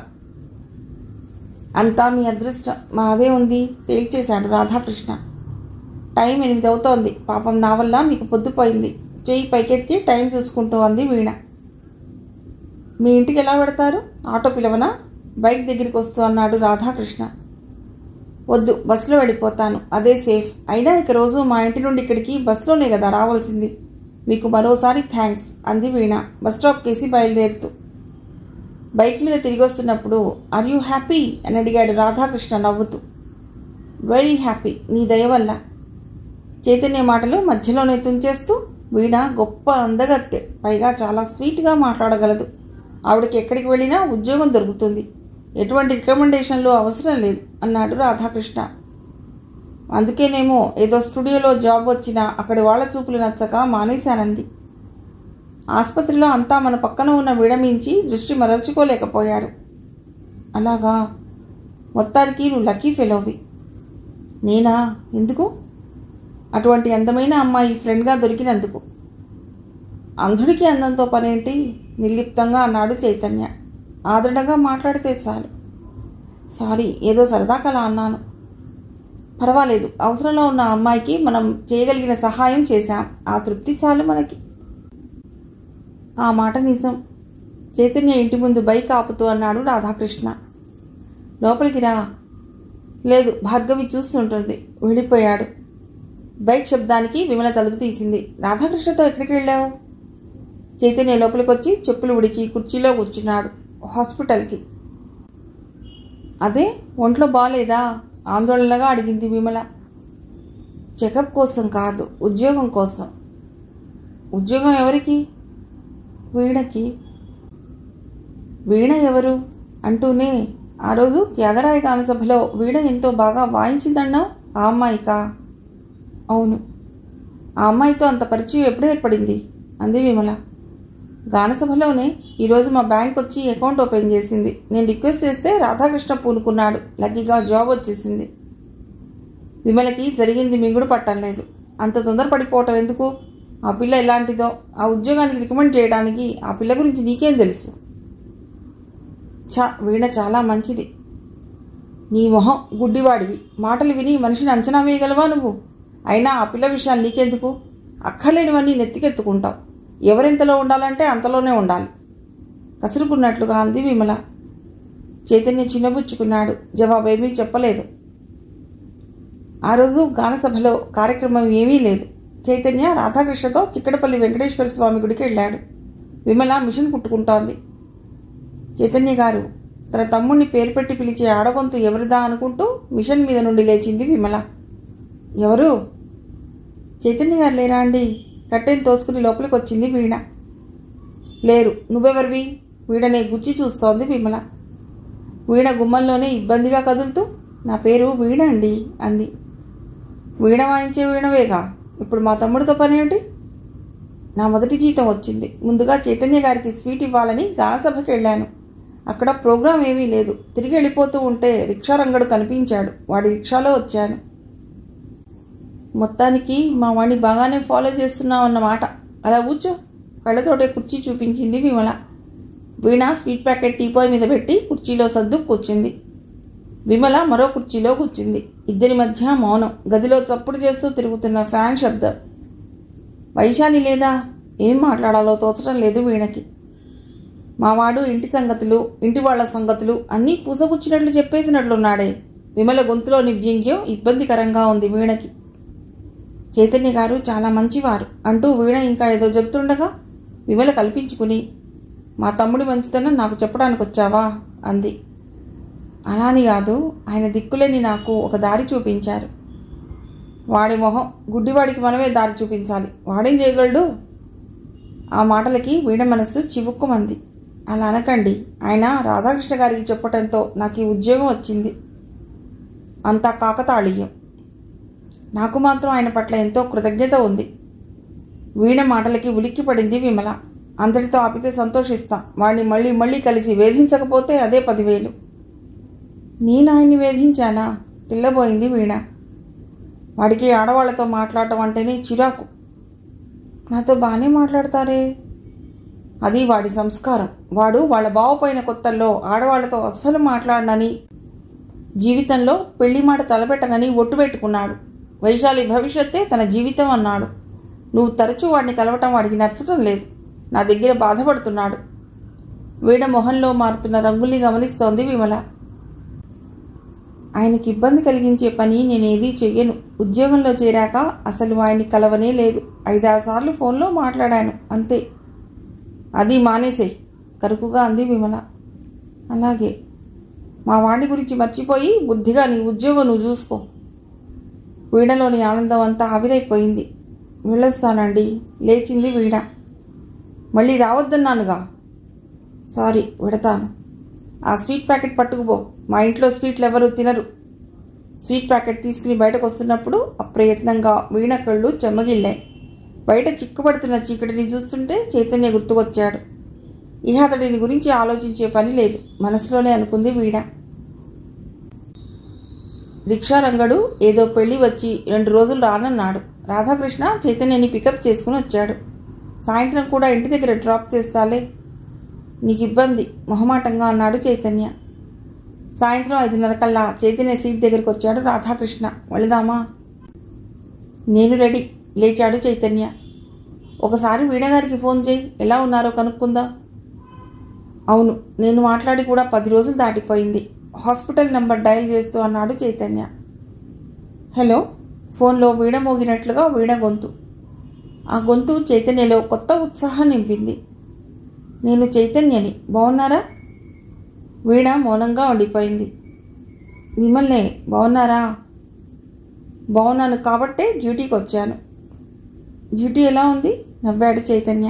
అంతా మీ అదృష్టం, మాదే ఉంది తేల్చేశాడు రాధాకృష్ణ. టైం 8 అవుతోంది. పాపం నా వల్ల మీకు పొద్దుపోయింది. చెయ్యి పైకెత్తి టైం చూసుకుంటూ అంది వీణ. మీ ఇంటికి ఎలా పెడతారు? ఆటో పిలవనా? బైక్ దగ్గరికి వస్తూ అన్నాడు రాధాకృష్ణ. వద్దు, బస్సులో వెళ్ళిపోతాను, అదే సేఫ్. అయినా ఇక రోజు మా ఇంటి నుండి ఇక్కడికి బస్సులోనే కదా రావాల్సింది. మీకు మరోసారి థ్యాంక్స్ అంది వీణ బస్ స్టాప్ కేసి బయలుదేరుతూ. బైక్ మీద తిరిగి వస్తున్నప్పుడు ఆర్ యూ హ్యాపీ అని అడిగాడు రాధాకృష్ణ నవ్వుతూ. వెరీ హ్యాపీ, నీ దయ వల్ల. చైతన్య మాటలు మధ్యలోనే తుంచేస్తూ, వీణ గొప్ప అందగత్తె, పైగా చాలా స్వీట్గా మాట్లాడగలదు. ఆవిడకి ఎక్కడికి వెళ్ళినా ఉద్యోగం దొరుకుతుంది. ఎటువంటి రికమెండేషన్లు అవసరం లేదు అన్నాడు రాధాకృష్ణ. అందుకేనేమో ఏదో స్టూడియోలో జాబ్ వచ్చినా అక్కడి వాళ్ల చూపులు నచ్చక మానేశానంది. ఆసుపత్రిలో అంతా మన పక్కన ఉన్న విడమించి దృష్టి మరల్చుకోలేకపోయారు. అలాగా? మొత్తానికి నువ్వు లక్కీ ఫెలోవి. నేనా? ఎందుకు? అటువంటి అందమైన అమ్మాయి ఫ్రెండ్గా దొరికినందుకు. అంధుడికి అందంతో పనేంటి? నిర్లిప్తంగా అన్నాడు చైతన్య. ఆదరణగా మాట్లాడితే చాలు. సారీ, ఏదో సరదా కల అన్నాను. పర్వాలేదు, అవసరంలో ఉన్న అమ్మాయికి మనం చేయగలిగిన సహాయం చేశాం, ఆ తృప్తి చాలు మనకి. ఆ మాట నిజం. చైతన్య ఇంటి ముందు బైక్ ఆపుతూ అన్నాడు రాధాకృష్ణ. లోపలికి రా. లేదు, భార్గవి చూస్తుంటుంది. వెళ్ళిపోయాడు. బైక్ శబ్దానికి విమల తలుపు తీసింది. రాధాకృష్ణతో ఎక్కడికి వెళ్ళావు? చైతన్య లోపలికి వచ్చి చెప్పులు విడిచి కుర్చీలో కూర్చున్నాడు. హాస్పిటల్కి. అదే, ఒంట్లో బాలేదా? ఆందోళనగా అడిగింది విమల. చెకప్ కోసం కాదు, ఉద్యోగం కోసం. ఉద్యోగం ఎవరికి? వీణకి. వీణ ఎవరు అంటూనే ఆ రోజు త్యాగరాయ గాన సభలో వీణ ఎంతో బాగా వాయించిందన్నావు, ఆ అమ్మాయికా? అవును. ఆ అమ్మాయితో అంత పరిచయం ఎప్పుడు ఏర్పడింది అంది విమల. గానసభలోనే. ఈరోజు మా బ్యాంక్ వచ్చి అకౌంట్ ఓపెన్ చేసింది. నేను రిక్వెస్ట్ చేస్తే రాధాకృష్ణ పూనుకున్నాడు. లక్కీగా జాబ్ వచ్చేసింది. విమలకి జరిగింది మింగుడు పట్టలేదు. అంత తొందరపడిపోవటం ఎందుకు? ఆ పిల్ల ఎలాంటిదో ఆ ఉద్యోగానికి రికమెండ్ చేయడానికి ఆ పిల్ల గురించి నీకేం తెలుసు? వీణ చాలా మంచిది. నీ మొహం, గుడ్డివాడివి. మాటలు విని మనిషిని అంచనా వేయగలవా నువ్వు? అయినా ఆ పిల్ల విషయాలు నీకెందుకు? అక్కర్లేనివన్నీ నెత్తికెత్తుకుంటావు. ఎవరెంతలో ఉండాలంటే అంతలోనే ఉండాలి. కసురుకున్నట్లుగా అంది విమల. చైతన్య చిన్నబుచ్చుకున్నాడు. జవాబేమీ చెప్పలేదు. ఆ రోజు గానసభలో కార్యక్రమం ఏమీ లేదు. చైతన్య రాధాకృష్ణతో చిక్కడపల్లి వెంకటేశ్వర స్వామి గుడికి వెళ్ళాడు. విమల మిషన్ కుట్టుకుంటోంది. చైతన్య గారు, తన తమ్ముడిని పేరు పెట్టి పిలిచే ఆడగొంతు ఎవరిదా అనుకుంటూ మిషన్ మీద నుండి లేచింది విమల. ఎవరు? చైతన్య గారు లేరా అండి? కట్టెని తోసుకుని లోపలికి వచ్చింది వీణ. లేరు. నువ్వెవరివి? వీడనే గుచ్చి చూస్తోంది విమల. వీణ గుమ్మంలోనే ఇబ్బందిగా కదులుతూ, నా పేరు వీణ అండి అంది. వీణ వాయించే వీణవేగా. ఇప్పుడు మా తమ్ముడితో పనేమిటి? నా మొదటి జీతం వచ్చింది. ముందుగా చైతన్య గారికి స్వీట్ ఇవ్వాలని గానసభకి వెళ్ళాను. అక్కడ ప్రోగ్రాం ఏమీ లేదు. తిరిగి వెళ్ళిపోతూ ఉంటే రిక్షా రంగడు కనిపించాడు. వాడి రిక్షాలో వచ్చాను. మొత్తానికి మా వాడిని బాగానే ఫాలో చేస్తున్నావన్నమాట. అలా కూర్చో. కళ్ళతోటే కుర్చీ చూపించింది విమల. వీణ స్వీట్ ప్యాకెట్ టీపాయ్ మీద పెట్టి కుర్చీలో సర్దు కూర్చుంది. విమల మరో కుర్చీలో కూర్చుంది. ఇద్దరి మధ్య మౌనం. గదిలో చప్పుడు చేస్తూ తిరుగుతున్న ఫ్యాన్ శబ్దం. వైశాలి లేదా? ఏం మాట్లాడాలో తోచడం లేదు వీణకి. మావాడు ఇంటి సంగతులు, ఇంటి వాళ్ల సంగతులు అన్నీ పూసగుచ్చినట్లు చెప్పేసినట్లున్నాడే. విమల గొంతులోని వ్యంగ్యం ఇబ్బందికరంగా ఉంది వీణకి. చైతన్య గారు చాలా మంచివారు అంటూ వీణ ఇంకా ఏదో చెబుతుండగా విమల కల్పించుకుని, మా తమ్ముడి మంచితనం నాకు చెప్పడానికి వచ్చావా అంది. అలాని కాదు, ఆయన దిక్కులేని నాకు ఒక దారి చూపించారు. వాడి మొహం, గుడ్డివాడికి మనమే దారి చూపించాలి. వాడేం చేయగలడు? ఆ మాటలకి వీణ మనస్సు చివుక్కుమంది. అలా అనకండి. ఆయన రాధాకృష్ణ గారికి చెప్పటంతో నాకు ఈ ఉద్యోగం వచ్చింది. అంతా కాకతాళీయం. నాకు మాత్రం ఆయన పట్ల ఎంతో కృతజ్ఞత ఉంది. వీణ మాటలకి ఉలిక్కి పడింది విమల. అంతటితో ఆపితే సంతోషిస్తాం. వాడిని మళ్ళీ మళ్ళీ కలిసి వేధించకపోతే అదే 10,000. నేను ఆయన్ని వేధించానా? తెల్లబోయింది వీణ. వాడికి ఆడవాళ్లతో మాట్లాడటం అంటేనే చిరాకు. నాతో బాగానే మాట్లాడతారే. అది వాడి సంస్కారం. వాడు వాళ్ళ బావపోయిన కొత్తల్లో ఆడవాళ్లతో అస్సలు మాట్లాడనని, జీవితంలో పెళ్లి మాట తలపెట్టనని ఒట్టు పెట్టుకున్నాడు. వైశాలి భవిష్యత్తే తన జీవితం అన్నాడు. నువ్వు తరచూ వాడిని కలవటం వాడికి నచ్చటం లేదు. నా దగ్గర బాధపడుతున్నాడు. వీణ మొహంలో మారుతున్న రంగుల్ని గమనిస్తోంది విమల. ఆయనకి ఇబ్బంది కలిగించే పని నేనేదీ చెయ్యను. ఉద్యోగంలో చేరాక అసలు ఆయన్ని కలవనే లేదు. 5-6 సార్లు ఫోన్లో మాట్లాడాను అంతే. అది మానేసేయ్ కరుకుగా అంది విమల. అలాగే. మా వాడి గురించి మర్చిపోయి బుద్ధిగా నీ ఉద్యోగం నువ్వు చూసుకో. వీణలోని ఆనందం అంతా ఆవిరైపోయింది. వెళ్ళొస్తానండి. లేచింది వీణ. మళ్ళీ రావద్దన్నానుగా. సారీ, వెడతాను. ఆ స్వీట్ ప్యాకెట్ పట్టుకుపో. మా ఇంట్లో స్వీట్లు ఎవరూ తినరు. స్వీట్ ప్యాకెట్ తీసుకుని బయటకు వస్తున్నప్పుడు అప్రయత్నంగా వీణ కళ్ళు చెమ్మగిల్లాయి. బయట చిక్కుపడుతున్న చీకటిని చూస్తుంటే చైతన్య గుర్తుకొచ్చాడు. ఇహ అతడిని గురించి ఆలోచించే పని లేదు మనసులోనే అనుకుంది వీణ. రిక్షా రంగడు ఏదో పెళ్లి వచ్చి 2 రోజులు రానన్నాడు. రాధాకృష్ణ చైతన్యని పికప్ చేసుకుని వచ్చాడు. సాయంత్రం కూడా ఇంటి దగ్గర డ్రాప్ చేస్తాలే. నీకు ఇబ్బంది మొహమాటంగా అన్నాడు చైతన్య. సాయంత్రం 5:30 కల్లా చైతన్య సీట్ దగ్గరికి వచ్చాడు రాధాకృష్ణ. వెళదామా? నేను రెడీ, లేచాడు చైతన్య. ఒకసారి వీణగారికి ఫోన్ చేయి, ఎలా ఉన్నారో కనుక్కుందా? అవును, నేను మాట్లాడి కూడా 10 రోజులు దాటిపోయింది. హాస్పిటల్ నంబర్ డయల్ చేస్తూ అన్నాడు చైతన్య. హలో. ఫోన్లో వీణ మోగినట్లుగా వీణ గొంతు. ఆ గొంతు చైతన్యలో కొత్త ఉత్సాహం నింపింది. నేను చైతన్యని, బాగున్నారా? వీణ మౌనంగా ఉండిపోయింది. మిమ్మల్నే, బాగున్నారా? బాగున్నాను కాబట్టే డ్యూటీకి వచ్చాను. డ్యూటీ ఎలా ఉంది? నవ్వాడు చైతన్య.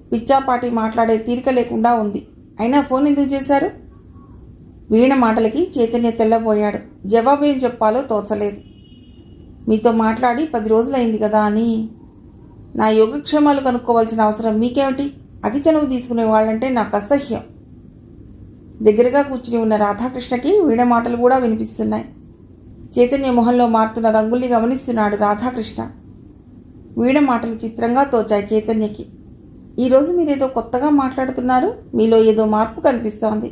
పిచ్చాపాటి మాట్లాడే తీరిక లేకుండా ఉంది. అయినా ఫోన్ ఎందుకు చేశారు? వీణ మాటలకి చైతన్య తెల్లబోయాడు. జవాబేం చెప్పాలో తోచలేదు. మీతో మాట్లాడి 10 రోజులైంది కదా అని. నా యోగక్షేమాలు కనుక్కోవాల్సిన అవసరం మీకేమిటి? అతి చనువు తీసుకునే వాళ్ళంటే నాకు అసహ్యం. దగ్గరగా కూర్చుని ఉన్న రాధాకృష్ణకి వీణ మాటలు కూడా వినిపిస్తున్నాయి. చైతన్య మొహంలో మారుతున్న రంగుల్ని గమనిస్తున్నాడు రాధాకృష్ణ. వీణ మాటలు చిత్రంగా తోచాయి చైతన్యకి. ఈరోజు మీరేదో కొత్తగా మాట్లాడుతున్నారు. మీలో ఏదో మార్పు కనిపిస్తోంది.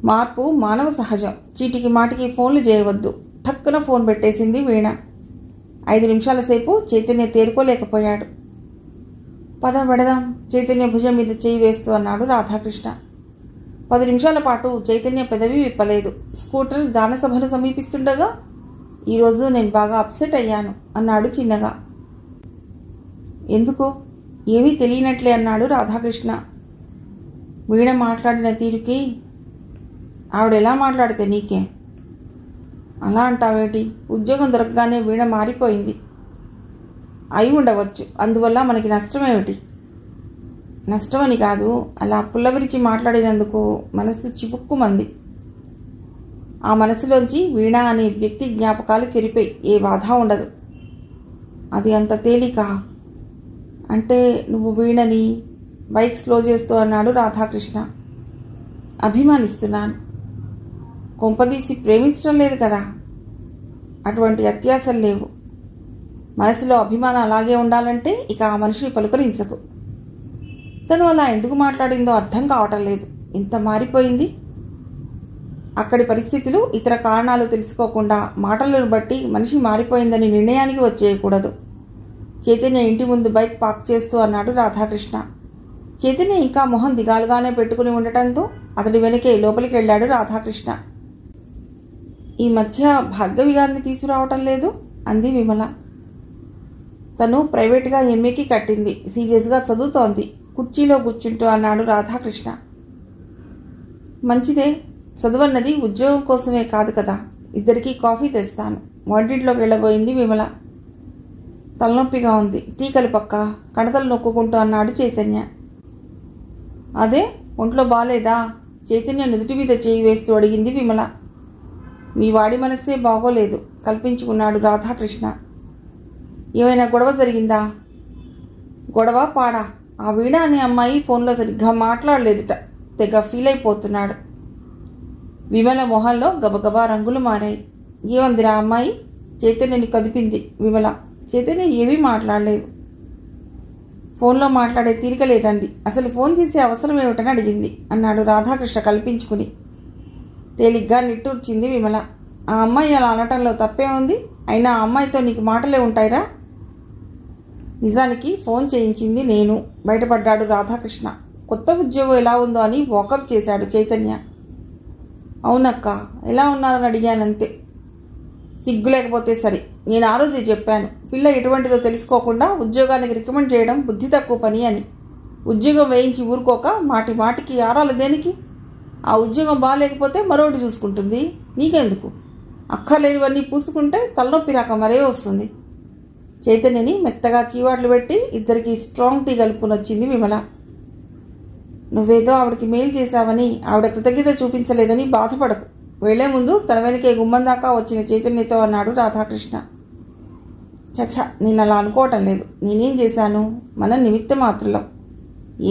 మార్పు మానవ సహజం. చీటికి మాటికి ఫోన్లు చేయవద్దు. ఠక్కున ఫోన్ పెట్టేసింది వీణ. 5 నిమిషాల సేపు చైతన్య తేరుకోలేకపోయాడు. పద పెడదాం, చైతన్య భుజం మీద చేయి వేస్తూ అన్నాడు రాధాకృష్ణ. 10 నిమిషాల పాటు చైతన్య పెదవి విప్పలేదు. స్కూటర్ గానసభను సమీపిస్తుండగా, ఈరోజు నేను బాగా అప్సెట్ అయ్యాను అన్నాడు చిన్నగా. ఎందుకు? ఏమీ తెలియనట్లే అన్నాడు రాధాకృష్ణ. వీణ మాట్లాడిన తీరుకి ఆవిడెలా మాట్లాడితే నీకేం? అలా అంటావేటి? ఉద్యోగం దొరకగానే వీణ మారిపోయింది. అయి ఉండవచ్చు. అందువల్ల మనకి నష్టమేమిటి? నష్టమని కాదు, అలా పుల్లవిరిచి మాట్లాడినందుకు మనసు చివుక్కుమంది. ఆ మనసులోంచి వీణ అనే వ్యక్తి జ్ఞాపకాలు చెరిపోయి ఏ బాధ ఉండదు. అది అంత తేలిక? అంటే నువ్వు వీణని బైక్ స్లో చేస్తూ అన్నాడు రాధాకృష్ణ. అభిమానిస్తున్నాను. కొంపదీసి ప్రేమించడం లేదు కదా? అటువంటి అత్యాశలు లేవు. మనసులో అభిమానం అలాగే ఉండాలంటే ఇక ఆ మనిషిని పలుకరించకు. తను అలా ఎందుకు మాట్లాడిందో అర్థం కావటం లేదు. ఇంత మారిపోయింది. అక్కడి పరిస్థితులు, ఇతర కారణాలు తెలుసుకోకుండా మాటలను బట్టి మనిషి మారిపోయిందని నిర్ణయానికి వచ్చేయకూడదు. చైతన్య ఇంటి ముందు బైక్ పార్క్ చేస్తూ అన్నాడు రాధాకృష్ణ. చైతన్య ఇంకా మొహం దిగాలుగానే పెట్టుకుని ఉండటంతో అతడి వెనకే లోపలికి వెళ్ళాడు రాధాకృష్ణ. ఈ మధ్య భార్గవి గారిని తీసుకురావటం లేదు అంది విమల. తను ప్రైవేట్గా ఎంఏకి కట్టింది. సీరియస్గా చదువుతోంది. కుర్చీలో కూర్చుంటూ అన్నాడు రాధాకృష్ణ. మంచిదే. చదువన్నది ఉద్యోగం కోసమే కాదు కదా. ఇద్దరికీ కాఫీ తెస్తాను. వంటింట్లోకి వెళ్ళబోయింది విమల. తలనొప్పిగా ఉంది, టీ కలుపక్క, కణతలు నొక్కుంటూ అన్నాడు చైతన్య. అదే, ఒంట్లో బాలేదా? చైతన్య నుదుటి మీద చేయి వేస్తూ అడిగింది విమల. మీ వాడి మనస్సే బాగోలేదు కల్పించుకున్నాడు రాధాకృష్ణ. ఏమైనా గొడవ జరిగిందా? గొడవ పాడా? ఆ వీణ అనే అమ్మాయి ఫోన్లో సరిగ్గా మాట్లాడలేదుట. తెగ ఫీల్ అయిపోతున్నాడు. విమల మొహంలో గబగబా రంగులు మారాయి. ఏమందిరా అమ్మాయి? చైతన్యని కదిపింది విమల. చైతన్య ఏమీ మాట్లాడలేదు. ఫోన్లో మాట్లాడే తీరిక లేదంది. అసలు ఫోన్ చేసే అవసరం ఏమిటని అడిగింది అన్నాడు రాధాకృష్ణ కల్పించుకుని. తేలిగ్గా నిట్టూర్చింది విమల. ఆ అమ్మాయి అలా అనటంలో తప్పే ఉంది. అయినా ఆ అమ్మాయితో నీకు మాటలే ఉంటాయిరా? నిజానికి ఫోన్ చేయించింది నేను, బయటపడ్డాడు రాధాకృష్ణ. కొత్త ఉద్యోగం ఎలా ఉందో అని వాకప్ చేశాడు చైతన్య. అవునక్క, ఎలా ఉన్నారని అడిగానంతే. సిగ్గు లేకపోతే సరి. నేను ఆ రోజే చెప్పాను, పిల్ల ఎటువంటిదో తెలుసుకోకుండా ఉద్యోగానికి రికమెండ్ చేయడం బుద్ధి తక్కువ పని అని. ఉద్యోగం వేయించి ఊరుకోక మాటి మాటికి ఆరాలు దేనికి? ఆ ఉద్యోగం బాగాలేకపోతే మరొకటి చూసుకుంటుంది. నీకెందుకు? అక్కర్లేనివన్నీ పూసుకుంటే తలనొప్పి రాక మరే వస్తుంది. చైతన్యని మెత్తగా చీవాట్లు పెట్టి ఇద్దరికి స్ట్రాంగ్ టీ కలుపుకునొచ్చింది విమల. నువ్వేదో ఆవిడకి మేలు చేశావని, ఆవిడ కృతజ్ఞత చూపించలేదని బాధపడకు. వెళ్లే ముందు తన వెనకే గుమ్మం దాకా వచ్చిన చైతన్యతో అన్నాడు రాధాకృష్ణ. చచ్చా, నేను అలా అనుకోవటం లేదు. నేనేం చేశాను? మన నిమిత్త మాత్రులం.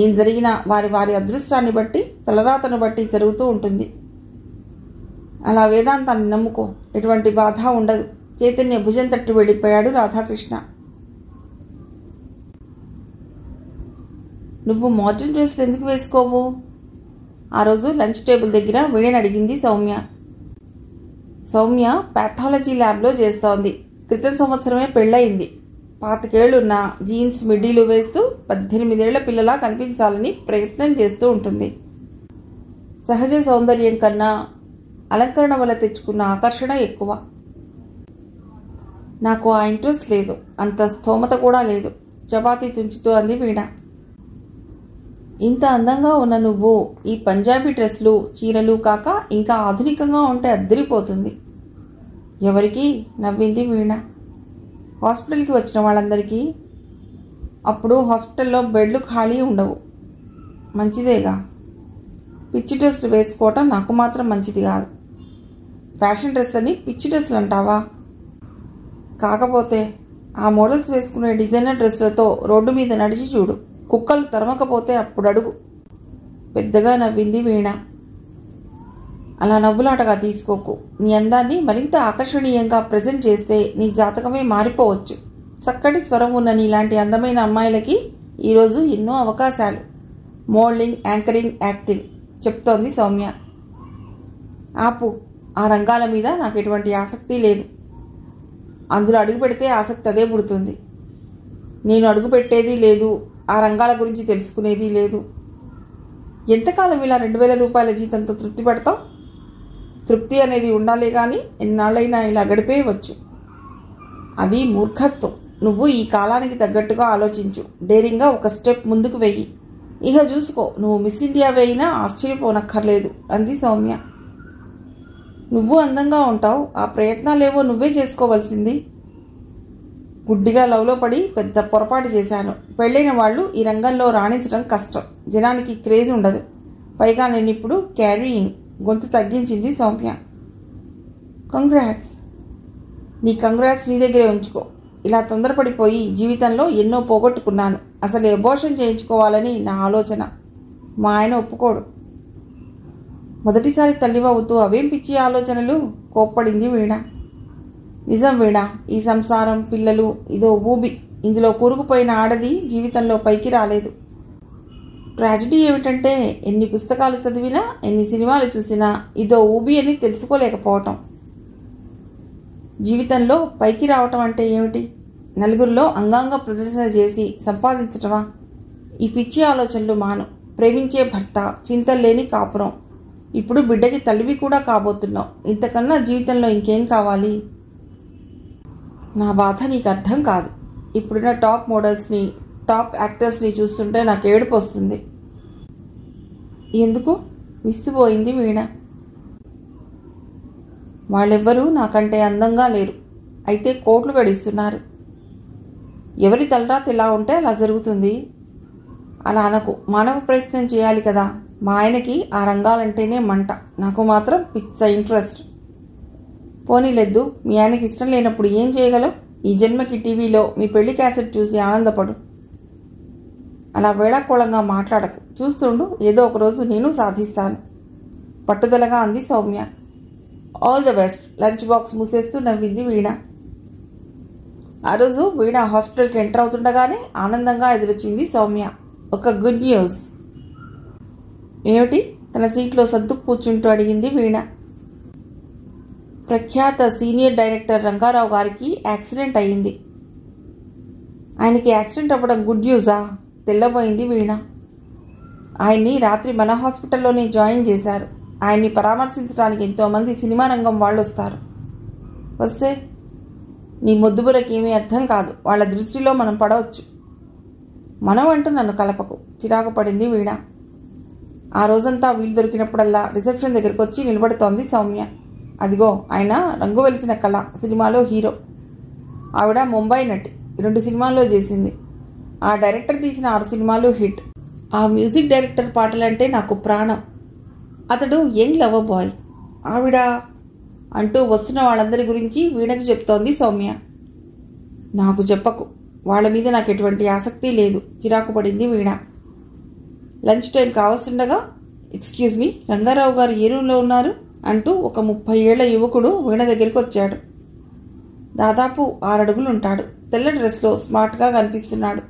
ఏం జరిగినా వారి వారి అదృష్టాన్ని బట్టి, తలరాతను బట్టి జరుగుతూ ఉంటుంది. అలా వేదాంతాన్ని నమ్ముకో, ఎటువంటి బాధ ఉండదు. చైతన్య భుజం తట్టి వెళ్ళిపోయాడు రాధాకృష్ణ. నువ్వు మోడర్న్ డ్రెస్లు ఎందుకు వేసుకోవు? ఆ రోజు లంచ్ టేబుల్ దగ్గర వీణని అడిగింది సౌమ్య. సౌమ్య పాథాలజీ ల్యాబ్లో చేస్తోంది. క్రితం సంవత్సరమే పెళ్ళయింది. 25 జీన్స్ మిడ్డీలు వేస్తూ 18 ఏళ్ల పిల్లలా కనిపించాలని ప్రయత్నం చేస్తూ ఉంటుంది. సహజ సౌందర్యం కన్నా అలంకరణ వల్ల తెచ్చుకున్న ఆకర్షణ ఎక్కువ. నాకు ఆ ఇంట్రెస్ట్ లేదు, అంత స్థోమత కూడా లేదు, చపాతీ తుంచుతూ అంది వీణ. ఇంత అందంగా ఉన్న నువ్వు ఈ పంజాబీ డ్రెస్లు చీరలు కాక ఇంకా ఆధునికంగా ఉంటే అద్దరిపోతుంది. ఎవరికి? నవ్వింది వీణ. హాస్పిటల్కి వచ్చిన వాళ్ళందరికీ. అప్పుడు హాస్పిటల్లో బెడ్లు ఖాళీ ఉండవు. మంచిదేగా. పిచ్చి డ్రెస్లు వేసుకోవటం నాకు మాత్రం మంచిది కాదు. ఫ్యాషన్ డ్రెస్లని పిచ్చి డ్రెస్లు అంటావా? కాకపోతే ఆ మోడల్స్ వేసుకునే డిజైనర్ డ్రెస్లతో రోడ్డు మీద నడిచి చూడు, కుక్కలు తరమకపోతే అప్పుడు అడుగు. పెద్దగా నవ్వింది వీణ. అలా నవ్వులాటగా తీసుకోకు. నీ అందాన్ని మరింత ఆకర్షణీయంగా ప్రజెంట్ చేస్తే నీ జాతకమే మారిపోవచ్చు. చక్కటి స్వరం ఉన్న నీలాంటి అందమైన అమ్మాయిలకి ఈరోజు ఎన్నో అవకాశాలు. మోడలింగ్, యాంకరింగ్, యాక్టింగ్ చెప్తోంది సౌమ్య. ఆపు. ఆ రంగాల మీద నాకు ఎటువంటి ఆసక్తి లేదు. అందులో అడుగు పెడితే ఆసక్తి అదే పుడుతుంది. నేను అడుగు పెట్టేది లేదు, ఆ రంగాల గురించి తెలుసుకునేది లేదు. ఎంతకాలం ఇలా 2000 రూపాయల జీతంతో తృప్తి పడతావు? తృప్తి అనేది ఉండాలి కానీ ఎన్నాళ్ళైనా ఇలా గడిపేయవచ్చు. అది మూర్ఖత్వం. నువ్వు ఈ కాలానికి తగ్గట్టుగా ఆలోచించు. డేరింగ్గా ఒక స్టెప్ ముందుకు వెయ్యి. ఇక చూసుకో, నువ్వు మిస్ ఇండియా వేయినా ఆశ్చర్యపోనక్కర్లేదు అంది సౌమ్య. నువ్వు అందంగా ఉంటావు, ఆ ప్రయత్నాలేవో నువ్వే చేసుకోవలసింది. గుడ్డిగా లవ్లో పడి పెద్ద పొరపాటు చేశాను. పెళ్ళైన వాళ్ళు ఈ రంగంలో రాణించడం కష్టం. జనానికి క్రేజ్ ఉండదు. పైగా నేను ఇప్పుడు క్యారీయింగ్. గొంతు తగ్గించింది సౌమ్య. కంగ్రాట్స్. నీ కంగ్రాట్స్ నీ దగ్గరే ఉంచుకో. ఇలా తొందరపడిపోయి జీవితంలో ఎన్నో పోగొట్టుకున్నాను. అసలు అబోర్షన్ చేయించుకోవాలని నా ఆలోచన. మా ఆయన ఒప్పుకోడు. మొదటిసారి తల్లివవుతూ అవేం పిచ్చి ఆలోచనలు? కోప్పడింది వీణ. నిజం వీణ, ఈ సంసారం, పిల్లలు ఇదో ఊబి. ఇందులో కూరుకుపోయిన ఆడది జీవితంలో పైకి రాలేదు. ట్రాజడీ ఏమిటంటే ఎన్ని పుస్తకాలు చదివినా, ఎన్ని సినిమాలు చూసినా ఇదో ఊబి అని తెలుసుకోలేకపోవటం. జీవితంలో పైకి రావటం అంటే ఏమిటి? నలుగురిలో అంగాంగ ప్రదర్శన చేసి సంపాదించటమా? ఈ పిచ్చి ఆలోచనలు మాను. ప్రేమించే భర్త, చింతల్లేని కాపురం, ఇప్పుడు బిడ్డకి తల్లివి కూడా కాబోతున్నావు. ఇంతకన్నా జీవితంలో ఇంకేం కావాలి? నా బాధ నీకు అర్థం కాదు. ఇప్పుడున్న టాప్ మోడల్స్ని, టాప్ యాక్టర్స్ని చూస్తుంటే నాకు ఏడుపు వస్తుంది. ఎందుకు? విస్తుపోయింది వీణ. వాళ్ళెవ్వరూ నాకంటే అందంగా లేరు. అయితే కోట్లు గడిస్తున్నారు. ఎవరి తలరాత ఎలా ఉంటే అలా జరుగుతుంది. అలా అనకు. మానవ ప్రయత్నం చేయాలి కదా. మా ఆయనకి ఆ రంగాలంటేనే మంట. నాకు మాత్రం పిచ్చ ఇంట్రెస్ట్. పోనీలేదు, మీ ఆయనకి ఇష్టం లేనప్పుడు ఏం చేయగలవు? ఈ జన్మకి టీవీలో మీ పెళ్లి క్యాసెట్ చూసి ఆనందపడు. అలా వేళాకోళంగా మాట్లాడకు. చూస్తుండు, ఏదో ఒకరోజు నేను సాధిస్తాను పట్టుదలగా అంది Soumya. All the best. Lunch box మూసేస్తూ నవ్వింది వీణ. ఆ రోజు వీణ హాస్పిటల్కి ఎంటర్ అవుతుండగానే ఆనందంగా ఎదురొచ్చింది సౌమ్య. ఒక గుడ్ న్యూస్. ఏమిటి? తన సీట్లో సర్దుకు కూర్చుంటూ అడిగింది వీణ. ప్రఖ్యాత సీనియర్ డైరెక్టర్ రంగారావు గారికి యాక్సిడెంట్ అయ్యింది. ఆయనకి యాక్సిడెంట్ అవ్వడం గుడ్ న్యూసా? తెల్లబోయింది వీణ. ఆయన్ని రాత్రి మన హాస్పిటల్లోనే జాయిన్ చేశారు. ఆయన్ని పరామర్శించడానికి ఎంతోమంది సినిమా రంగం వాళ్ళు వస్తారు. వస్తే నీ మొద్దుబురకి ఏమీ అర్థం కాదు. వాళ్ళ దృష్టిలో మనం పడవచ్చు. మనం అంటూ నన్ను కలపకు. చిరాకు పడింది వీణ. ఆ రోజంతా వీలు దొరికినప్పుడల్లా రిసెప్షన్ దగ్గరికి వచ్చి నిలబడుతోంది సౌమ్య. అదిగో ఆయన రంగు వెలిసిన కళ సినిమాలో హీరో. ఆవిడ ముంబై నటి. 2 సినిమాల్లో చేసింది. ఆ డైరెక్టర్ తీసిన 6 సినిమాలు హిట్. ఆ మ్యూజిక్ డైరెక్టర్ పాటలంటే నాకు ప్రాణం. అతడు యంగ్ లవర్ బాయ్. ఆవిడ అంటూ వస్తున్న వాళ్ళందరి గురించి వీణకు చెప్తోంది సౌమ్య. నాకు చెప్పకు. వాళ్ళ మీద నాకు ఎటువంటి ఆసక్తి లేదు. చిరాకు పడింది వీణ. లంచ్ టైం కావస్తుండగా, ఎక్స్క్యూజ్ మీ, రంగారావు గారు ఏ రూమ్లో ఉన్నారు అంటూ ఒక 30 ఏళ్ల యువకుడు వీణ దగ్గరికి వచ్చాడు. దాదాపు 6 అడుగులు ఉంటాడు. తెల్ల డ్రెస్లో స్మార్ట్గా కనిపిస్తున్నాడు.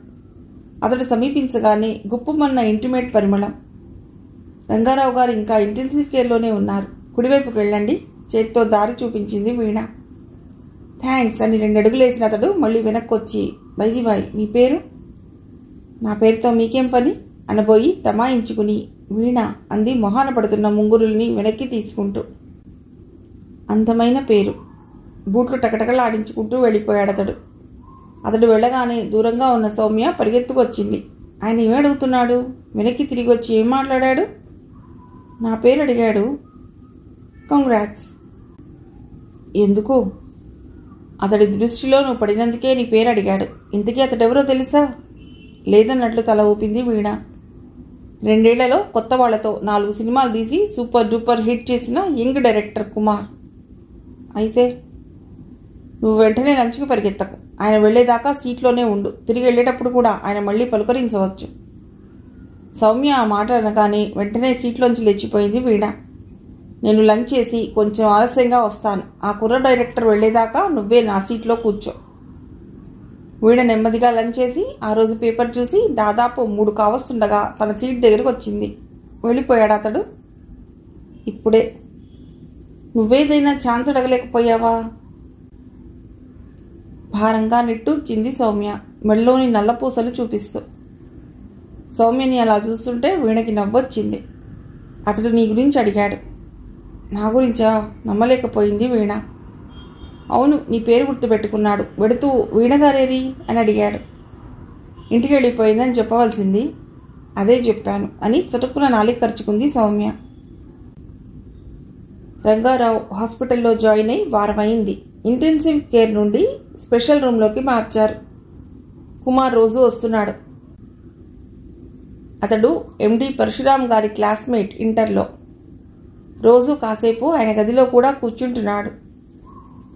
అతడు సమీపించగానే గుప్పుమన్న ఇంటిమేట్ పరిమళం. రంగారావు గారు ఇంకా ఇంటెన్సివ్ కేర్లోనే ఉన్నారు. కుడివైపుకి వెళ్ళండి, చేతితో దారి చూపించింది వీణ. థ్యాంక్స్ అని 2 అడుగులు వేసిన అతడు మళ్ళీ వెనక్కి వచ్చి, బైదిబాయ్ మీ పేరు? నా పేరుతో మీకేం పని అనబోయి తమాయించుకుని, వీణ అంది మొహాన పడుతున్న ముంగురుల్ని వెనక్కి తీసుకుంటూ. అందమైన పేరు. బూట్లు టకటకలాడించుకుంటూ వెళ్ళిపోయాడతడు. అతడు వెళ్ళగానే దూరంగా ఉన్న సౌమ్య పరిగెత్తుకొచ్చింది. ఆయన ఏమడుగుతున్నాడు? వెనక్కి తిరిగి వచ్చి ఏం మాట్లాడాడు? నా పేరు అడిగాడు. కంగ్రాట్స్. ఎందుకు? అతడి దృష్టిలో నువ్వు పడినందుకే నీ పేరు అడిగాడు. ఇంతకీ అతడెవరో తెలుసా? లేదన్నట్లు తల ఊపింది వీణ. 2 ఏళ్లలో కొత్త వాళ్లతో 4 సినిమాలు తీసి సూపర్ డూపర్ హిట్ చేసిన యంగ్ డైరెక్టర్ కుమార్. అయితే నువ్వు వెంటనే లంచ్కి పరిగెత్తకు. ఆయన వెళ్లేదాకా సీట్లోనే ఉండు. తిరిగి వెళ్ళేటప్పుడు కూడా ఆయన మళ్ళీ పలుకరించవచ్చు. సౌమ్య ఆ మాట అనగానే వెంటనే సీట్లోంచి లేచిపోయింది వీణ. నేను లంచ్ చేసి కొంచెం ఆలస్యంగా వస్తాను. ఆ కుర్ర డైరెక్టర్ వెళ్లేదాకా నువ్వే నా సీట్లో కూర్చో. వీణ నెమ్మదిగా లంచ్ చేసి ఆ రోజు పేపర్ చూసి దాదాపు 3 కావస్తుండగా తన సీట్ దగ్గరకు వచ్చింది. వెళ్ళిపోయాడు అతడు. ఇప్పుడే. నువ్వేదైనా ఛాన్స్ అడగలేకపోయావా? భారంగా నిట్టూర్చింది సౌమ్య మెళ్ళలోని నల్లపూసలు చూపిస్తూ. సౌమ్యని అలా చూస్తుంటే వీణకి నవ్వొచ్చింది. అతడు నీ గురించి అడిగాడు. నా గురించా? నమ్మలేకపోయింది వీణ. అవును, నీ పేరు గుర్తుపెట్టుకున్నాడు. వెడుతూ వీణగారేరి అని అడిగాడు. ఇంటికి వెళ్ళిపోయిందని చెప్పవలసింది. అదే చెప్పాను అని చటుక్కున నాలిక ఖర్చుకుంది సౌమ్య. రంగారావు హాస్పిటల్లో జాయిన్ అయి వారమైంది. ఇంటెన్సివ్ కేర్ నుండి స్పెషల్ రూమ్లోకి మార్చారు. కుమార్ రోజు వస్తున్నాడు. అతడు ఎండి పరశురామ్ గారి క్లాస్మేట్ ఇంటర్లో. రోజు కాసేపు ఆయన గదిలో కూడా కూర్చుంటున్నాడు.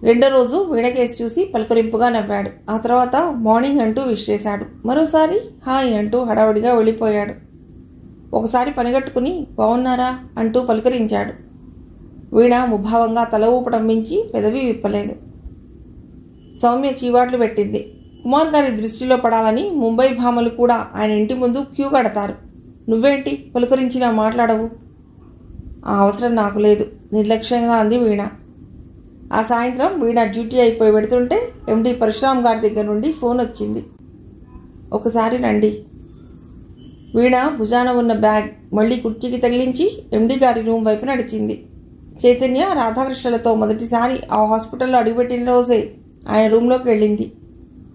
2వ రోజు వీణ కేసు చూసి పలకరింపుగా నవ్వాడు. ఆ తర్వాత మార్నింగ్ అంటూ విష్ చేశాడు. మరోసారి హాయ్ అంటూ హడావుడిగా వెళ్ళిపోయాడు. ఒకసారి పనిగట్టుకుని బాగున్నారా అంటూ పలకరించాడు. వీణ ముభావంగా తల ఊపడం మించి పెదవి విప్పలేదు. సౌమ్య చీవాట్లు పెట్టింది. కుమార్ గారి దృష్టిలో పడాలని ముంబై భామలు కూడా ఆయన ఇంటి ముందు క్యూ కడతారు. నువ్వేంటి పలుకరించినా మాట్లాడవు? ఆ అవసరం నాకు లేదు, నిర్లక్ష్యంగా అంది వీణ. ఆ సాయంత్రం వీణ డ్యూటీ అయిపోయి పెడుతుంటే ఎండి పరశురామ్ గారి దగ్గర నుండి ఫోన్ వచ్చింది. ఒకసారి రండి. వీణ భుజాన ఉన్న బ్యాగ్ మళ్లీ కుర్చీకి తగిలించి ఎండి గారి రూమ్ వైపు నడిచింది. చైతన్య రాధాకృష్ణలతో మొదటిసారి ఆ హాస్పిటల్లో అడుగుపెట్టిన రోజే ఆయన రూమ్లోకి వెళ్ళింది.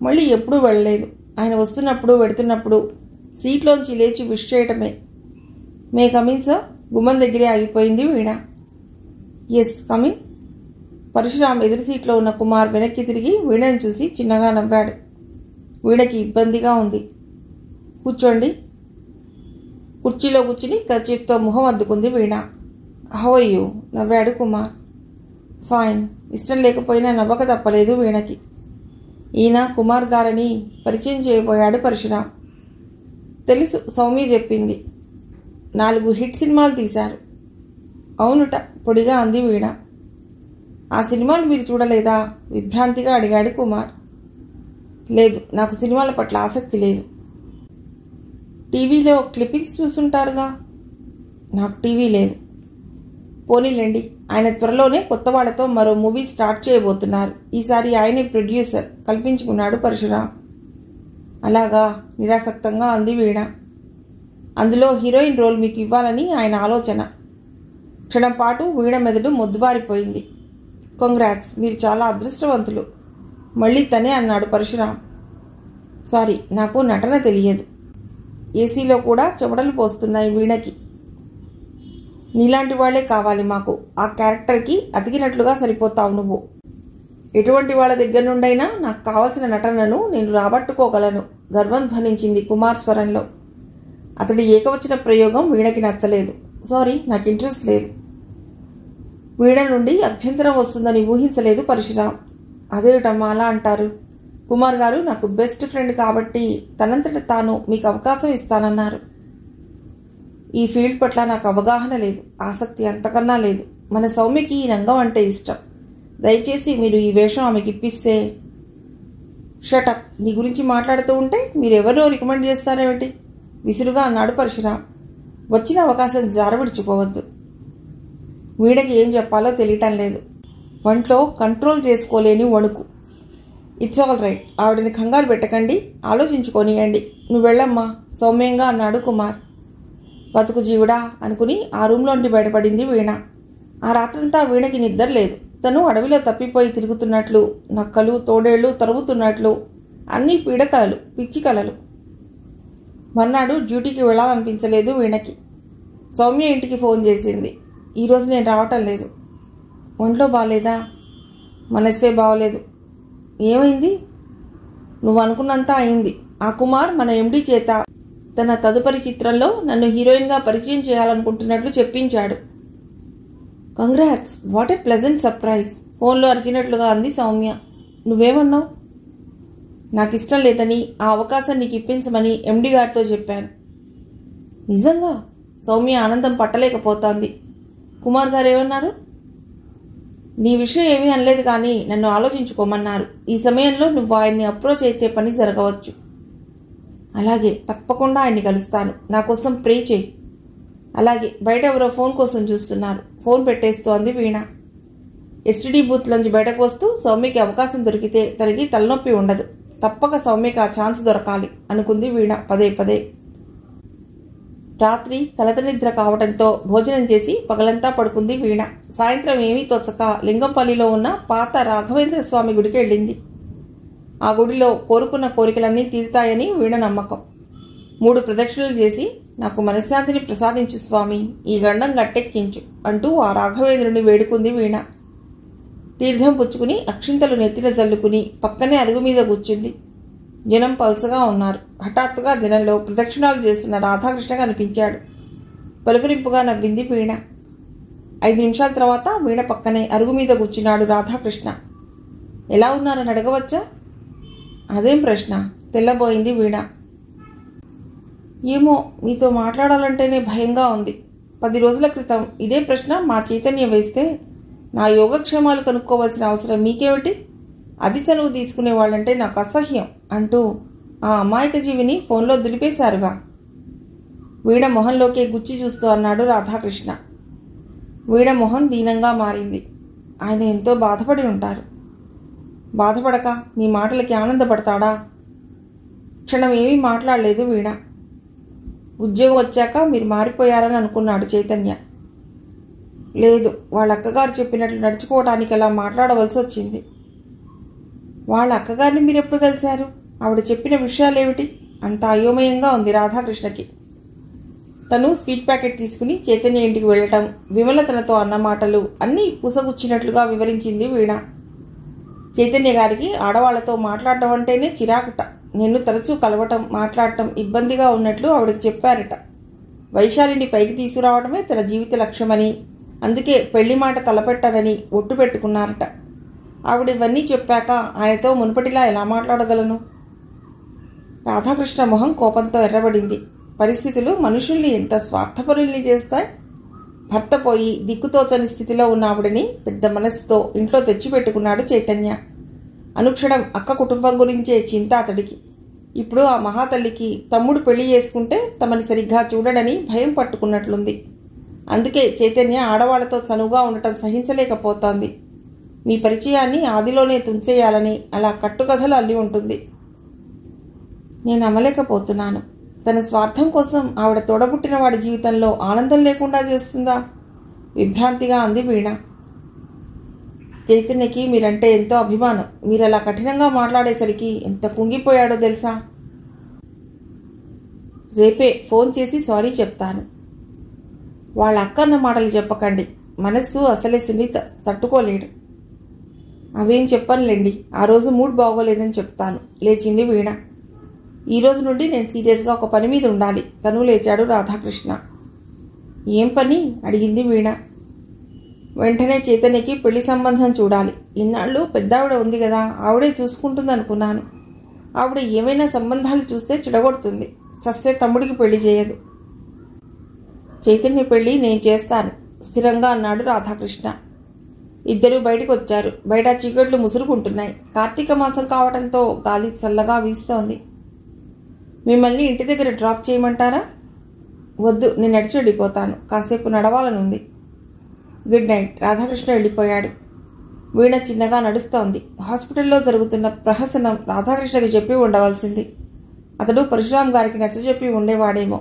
మళ్ళీ ఎప్పుడూ వెళ్ళలేదు. ఆయన వస్తున్నప్పుడు వెడుతున్నప్పుడు సీట్లోంచి లేచి విష్ చేయటమే. May come in sir? గుమ్మం దగ్గరే ఆగిపోయింది వీణ. Yes come in. పరశురామ్ ఎదురు సీట్లో ఉన్న కుమార్ వెనక్కి తిరిగి వీణను చూసి చిన్నగా నవ్వాడు. వీణకి ఇబ్బందిగా ఉంది. కూర్చోండి. కుర్చీలో కూర్చుని కర్చీఫ్తో ముఖం అద్దుకుంది వీణ. How are you? నవ్వాడు కుమార్. ఫైన్. ఇష్టం లేకపోయినా నవ్వక తప్పలేదు వీణకి. ఈయన కుమార్ గారని పరిచయం చేయబోయాడు పరశురామ్. తెలుసు, సౌమ్య చెప్పింది. 4 హిట్ సినిమాలు తీశారు. అవునుట, పొడిగా అంది వీణ. ఆ సినిమాలు మీరు చూడలేదా? విభ్రాంతిగా అడిగాడు కుమార్. లేదు, నాకు సినిమాల పట్ల ఆసక్తి లేదు. టీవీలో క్లిప్పింగ్స్ చూస్తుంటారుగా. నాకు టీవీ లేదు. పోనీలేండి, ఆయన త్వరలోనే కొత్త వాళ్లతో మరో మూవీ స్టార్ట్ చేయబోతున్నారు. ఈసారి ఆయనే ప్రొడ్యూసర్ కల్పించుకున్నాడు పరశురామ్. అలాగా, నిరాసక్తంగా అంది వీణ. అందులో హీరోయిన్ రోల్ మీకు ఇవ్వాలని ఆయన ఆలోచన. క్షణం పాటు వీణ మెదడు మొద్దుబారిపోయింది. కంగ్రాట్స్, మీరు చాలా అదృష్టవంతులు. మళ్ళీ తనే అన్నాడు పరశురామ్. సారీ, నాకు నటన తెలియదు. ఏసీలో కూడా చెమటలు పోస్తున్నాయి వీణకి. నీలాంటి వాళ్లే కావాలి మాకు. ఆ క్యారెక్టర్కి అతికినట్లుగా సరిపోతావు నువ్వు. ఎటువంటి వాళ్ళ దగ్గర నుండైనా నాకు కావలసిన నటనను నేను రాబట్టుకోగలను, గర్వం ధ్వనించింది కుమార్ స్వరంలో. అతడి ఏకవచన ప్రయోగం వీణకి నచ్చలేదు. సారీ, నాకు ఇంట్రెస్ట్ లేదు. వీణ నుండి అభ్యంతరం వస్తుందని ఊహించలేదు పరశురామ్. అదేమిటమ్మా అలా అంటారు? కుమార్ గారు నాకు బెస్ట్ ఫ్రెండ్ కాబట్టి తనంతట తాను మీకు అవకాశం ఇస్తానన్నారు. ఈ ఫీల్డ్ పట్ల నాకు అవగాహన లేదు, ఆసక్తి అంతకన్నా లేదు. మన సౌమ్యకి ఈ రంగం అంటే ఇష్టం. దయచేసి మీరు ఈ వేషం ఆమెకి ఇప్పిస్తే. షటప్, నీ గురించి మాట్లాడుతూ ఉంటే మీరెవరో రికమెండ్ చేస్తారేమిటి? విసురుగా అన్నాడు పరశురామ్. వచ్చిన అవకాశం జారవిడుచుకోవద్దు. వీడకి ఏం చెప్పాలో తెలియటం లేదు. ఒంట్లో కంట్రోల్ చేసుకోలేని వణుకు. ఇట్స్ ఆల్ రైట్, ఆవిడని కంగారు పెట్టకండి, ఆలోచించుకోనియండి. నువ్వు వెళ్ళమ్మా సౌమ్యంగా అన్నాడు కుమార్. బతుకు జీవుడా అనుకుని ఆ రూమ్లోంటి బయటపడింది వీణ. ఆ రాత్రంతా వీణకి నిద్ర లేదు. తను అడవిలో తప్పిపోయి తిరుగుతున్నట్లు, నక్కలు తోడేళ్లు తరుగుతున్నట్లు, అన్నీ పీడకలలు, పిచ్చి కలలు. మర్నాడు డ్యూటీకి వెళ్ళాలనిపించలేదు వీణకి. సౌమ్య ఇంటికి ఫోన్ చేసింది. ఈరోజు నేను రావటం లేదు. ఒంట్లో బాగాలేదా? మనస్సే బాగోలేదు. ఏమైంది? నువ్వు అనుకున్నంత అయింది. ఆ కుమార్ మన ఎండీ చేత తన తదుపరి చిత్రంలో నన్ను హీరోయిన్గా పరిచయం చేయాలనుకుంటున్నట్లు చెప్పించాడు. Congrats, what a pleasant surprise. ఫోన్లో అరిచినట్లుగా అంది సౌమ్య. నువ్వేమన్నావు? నాకు ఇష్టం లేదని, ఆ అవకాశం నీకు ఇప్పించమని ఎండీ గారితో చెప్పాను. నిజంగా? సౌమ్య ఆనందం పట్టలేకపోతోంది. కుమార్ గారు ఏమన్నారు? నీ విషయం ఏమీ అనలేదు కానీ నన్ను ఆలోచించుకోమన్నారు. ఈ సమయంలో నువ్వు ఆయన్ని అప్రోచ్ అయితే పని జరగవచ్చు. అలాగే, తప్పకుండా ఆయన్ని కలుస్తాను. నా కోసం ప్రే చేయి. అలాగే, బయట ఎవరో ఫోన్ కోసం చూస్తున్నారు. ఫోన్ పెట్టేస్తూ అంది వీణ. ఎస్టీడీ బూత్లోంచి బయటకు వస్తూ సౌమ్యకి అవకాశం దొరికితే తనకి తలనొప్పి ఉండదు. తప్పక సౌమ్యకి ఆ ఛాన్స్ దొరకాలి అనుకుంది వీణ పదే పదే. రాత్రి కలత నిద్ర కావడంతో భోజనం చేసి పగలంతా పడుకుంది వీణ. సాయంత్రం ఏమీ తోచక లింగంపల్లిలో ఉన్న పాత రాఘవేంద్ర స్వామి గుడికి వెళ్ళింది. ఆ గుడిలో కోరుకున్న కోరికలన్నీ తీరుతాయని వీణ నమ్మకం. 3 ప్రదక్షిణలు చేసి, నాకు మనశ్శాంతిని ప్రసాదించు స్వామి, ఈ గండం గట్టెక్కించు అంటూ ఆ రాఘవేంద్రుని వేడుకుంది వీణ. తీర్థం పుచ్చుకుని అక్షింతలు నెత్తిన జల్లుకుని పక్కనే అరుగు మీద కూర్చుంది. జనం పల్సగా ఉన్నారు. హఠాత్తుగా జనంలో ప్రదక్షిణాలు చేస్తున్న రాధాకృష్ణ కనిపించాడు. పలుకరింపుగా నవ్వింది వీణ. 5 నిమిషాల తర్వాత వీణ పక్కనే అరుగు మీద కూర్చున్నాడు రాధాకృష్ణ. ఎలా ఉన్నారని అడగవచ్చా? అదేం ప్రశ్న? తెల్లబోయింది వీణ. ఏమో, మీతో మాట్లాడాలంటేనే భయంగా ఉంది. 10 రోజుల క్రితం ఇదే ప్రశ్న మా చైతన్య వేస్తే, నా యోగక్షేమాలు కనుక్కోవాల్సిన అవసరం మీకేమిటి? అది చనువు తీసుకునేవాళ్ళంటే నాకు అసహ్యం అంటూ ఆ అమాయక జీవిని ఫోన్లో దులిపేశారుగా. వీణ మొహంలోకే గుచ్చి చూస్తూ అన్నాడు రాధాకృష్ణ. వీణ మొహం దీనంగా మారింది. ఆయన ఎంతో బాధపడి ఉంటారు. బాధపడక మీ మాటలకి ఆనందపడతాడా? క్షణం ఏమీ మాట్లాడలేదు వీణ. ఉద్యోగం వచ్చాక మీరు మారిపోయారని అనుకున్నాడు చైతన్య. లేదు, వాళ్ళ అక్కగారు చెప్పినట్లు నడుచుకోవడానికి అలా మాట్లాడవలసి వచ్చింది. వాళ్ళ అక్కగారిని మీరెప్పుడు కలిశారు? ఆవిడ చెప్పిన విషయాలేమిటి? అంత అయోమయంగా ఉంది రాధాకృష్ణకి. తను స్వీట్ ప్యాకెట్ తీసుకుని చైతన్య ఇంటికి వెళ్ళటం, విమల తనతో అన్న మాటలు అన్నీ పూసగుచ్చినట్లుగా వివరించింది వీణ. చైతన్య గారికి ఆడవాళ్లతో మాట్లాడటం అంటేనే చిరాకుట. నిన్ను తరచూ కలవటం, మాట్లాడటం ఇబ్బందిగా ఉన్నట్లు ఆవిడకి చెప్పారట. వైశాలిని పైకి తీసుకురావడమే తన జీవిత లక్ష్యమని, అందుకే పెళ్లి మాట తలపెట్టారని ఒట్టు పెట్టుకున్నారట. ఆవిడ ఇవన్నీ చెప్పాక ఆయనతో మునుపటిలా ఎలా మాట్లాడగలను? రాధాకృష్ణ మొహం కోపంతో ఎర్రబడింది. పరిస్థితులు మనుషుల్ని ఎంత స్వార్థపరుల్ని చేస్తాయి. భర్త పోయి దిక్కుతోచని స్థితిలో ఉన్న ఆవిడని పెద్ద మనసుతో ఇంట్లో తెచ్చిపెట్టుకున్నాడు చైతన్య. అనుక్షణం అక్క కుటుంబం గురించే చింత అతడికి. ఇప్పుడు ఆ మహాతల్లికి తమ్ముడు పెళ్లి చేసుకుంటే తమని సరిగ్గా చూడడని భయం పట్టుకున్నట్లుంది. అందుకే చైతన్య ఆడవాళ్లతో చనువుగా ఉండటం సహించలేకపోతోంది. మీ పరిచయాన్ని ఆదిలోనే తుంచేయాలని అలా కట్టుకథలు అల్లి ఉంటుంది. నేను నమ్మలేకపోతున్నాను. తన స్వార్థం కోసం ఆవిడ తోడబుట్టిన వాడి జీవితంలో ఆనందం లేకుండా చేస్తుందా? విభ్రాంతిగా అంది వీణ. చైతన్యకి మీరంటే ఎంతో అభిమానం. మీరు అలా కఠినంగా మాట్లాడేసరికి ఎంత కుంగిపోయాడో తెలుసా? రేపే ఫోన్ చేసి సారీ చెప్తాను. వాళ్ళ అక్కన్న మాటలు చెప్పకండి. మనస్సు అసలే సున్నిత, తట్టుకోలేడు. అవేం చెప్పనులేండి. ఆ రోజు మూడ్ బాగోలేదని చెప్తాను. లేచింది వీణ. ఈ రోజు నుండి నేను సీరియస్గా ఒక పని మీద ఉండాలి. తను లేచాడు రాధాకృష్ణ. ఏం పని? అడిగింది వీణ. వెంటనే చైతన్యకి పెళ్లి సంబంధం చూడాలి. ఇన్నాళ్ళు పెద్దావిడ ఉంది కదా, ఆవిడే చూసుకుంటుందనుకున్నాను. ఆవిడ ఏమైనా సంబంధాలు చూస్తే చెడగొడుతుంది. చస్తే తమ్ముడికి పెళ్లి చేయదు. చైతన్య పెళ్లి నేను చేస్తాను స్థిరంగా అన్నాడు రాధాకృష్ణ. ఇద్దరూ బయటకు వచ్చారు. బయట చీకట్లు ముసురుకుంటున్నాయి. కార్తీక మాసం కావడంతో గాలి చల్లగా వీస్తోంది. మిమ్మల్ని ఇంటి దగ్గర డ్రాప్ చేయమంటారా? వద్దు, నేను నడిచి వెళ్ళిపోతాను, కాసేపు నడవాలనుంది. Good night. రాధాకృష్ణ వెళ్ళిపోయాడు. వీణ చిన్నగా నడుస్తోంది. హాస్పిటల్లో జరుగుతున్న ప్రహసనం రాధాకృష్ణకి చెప్పి ఉండవలసింది. అతడు పరశురాం గారికి నచ్చజెప్పి ఉండేవాడేమో.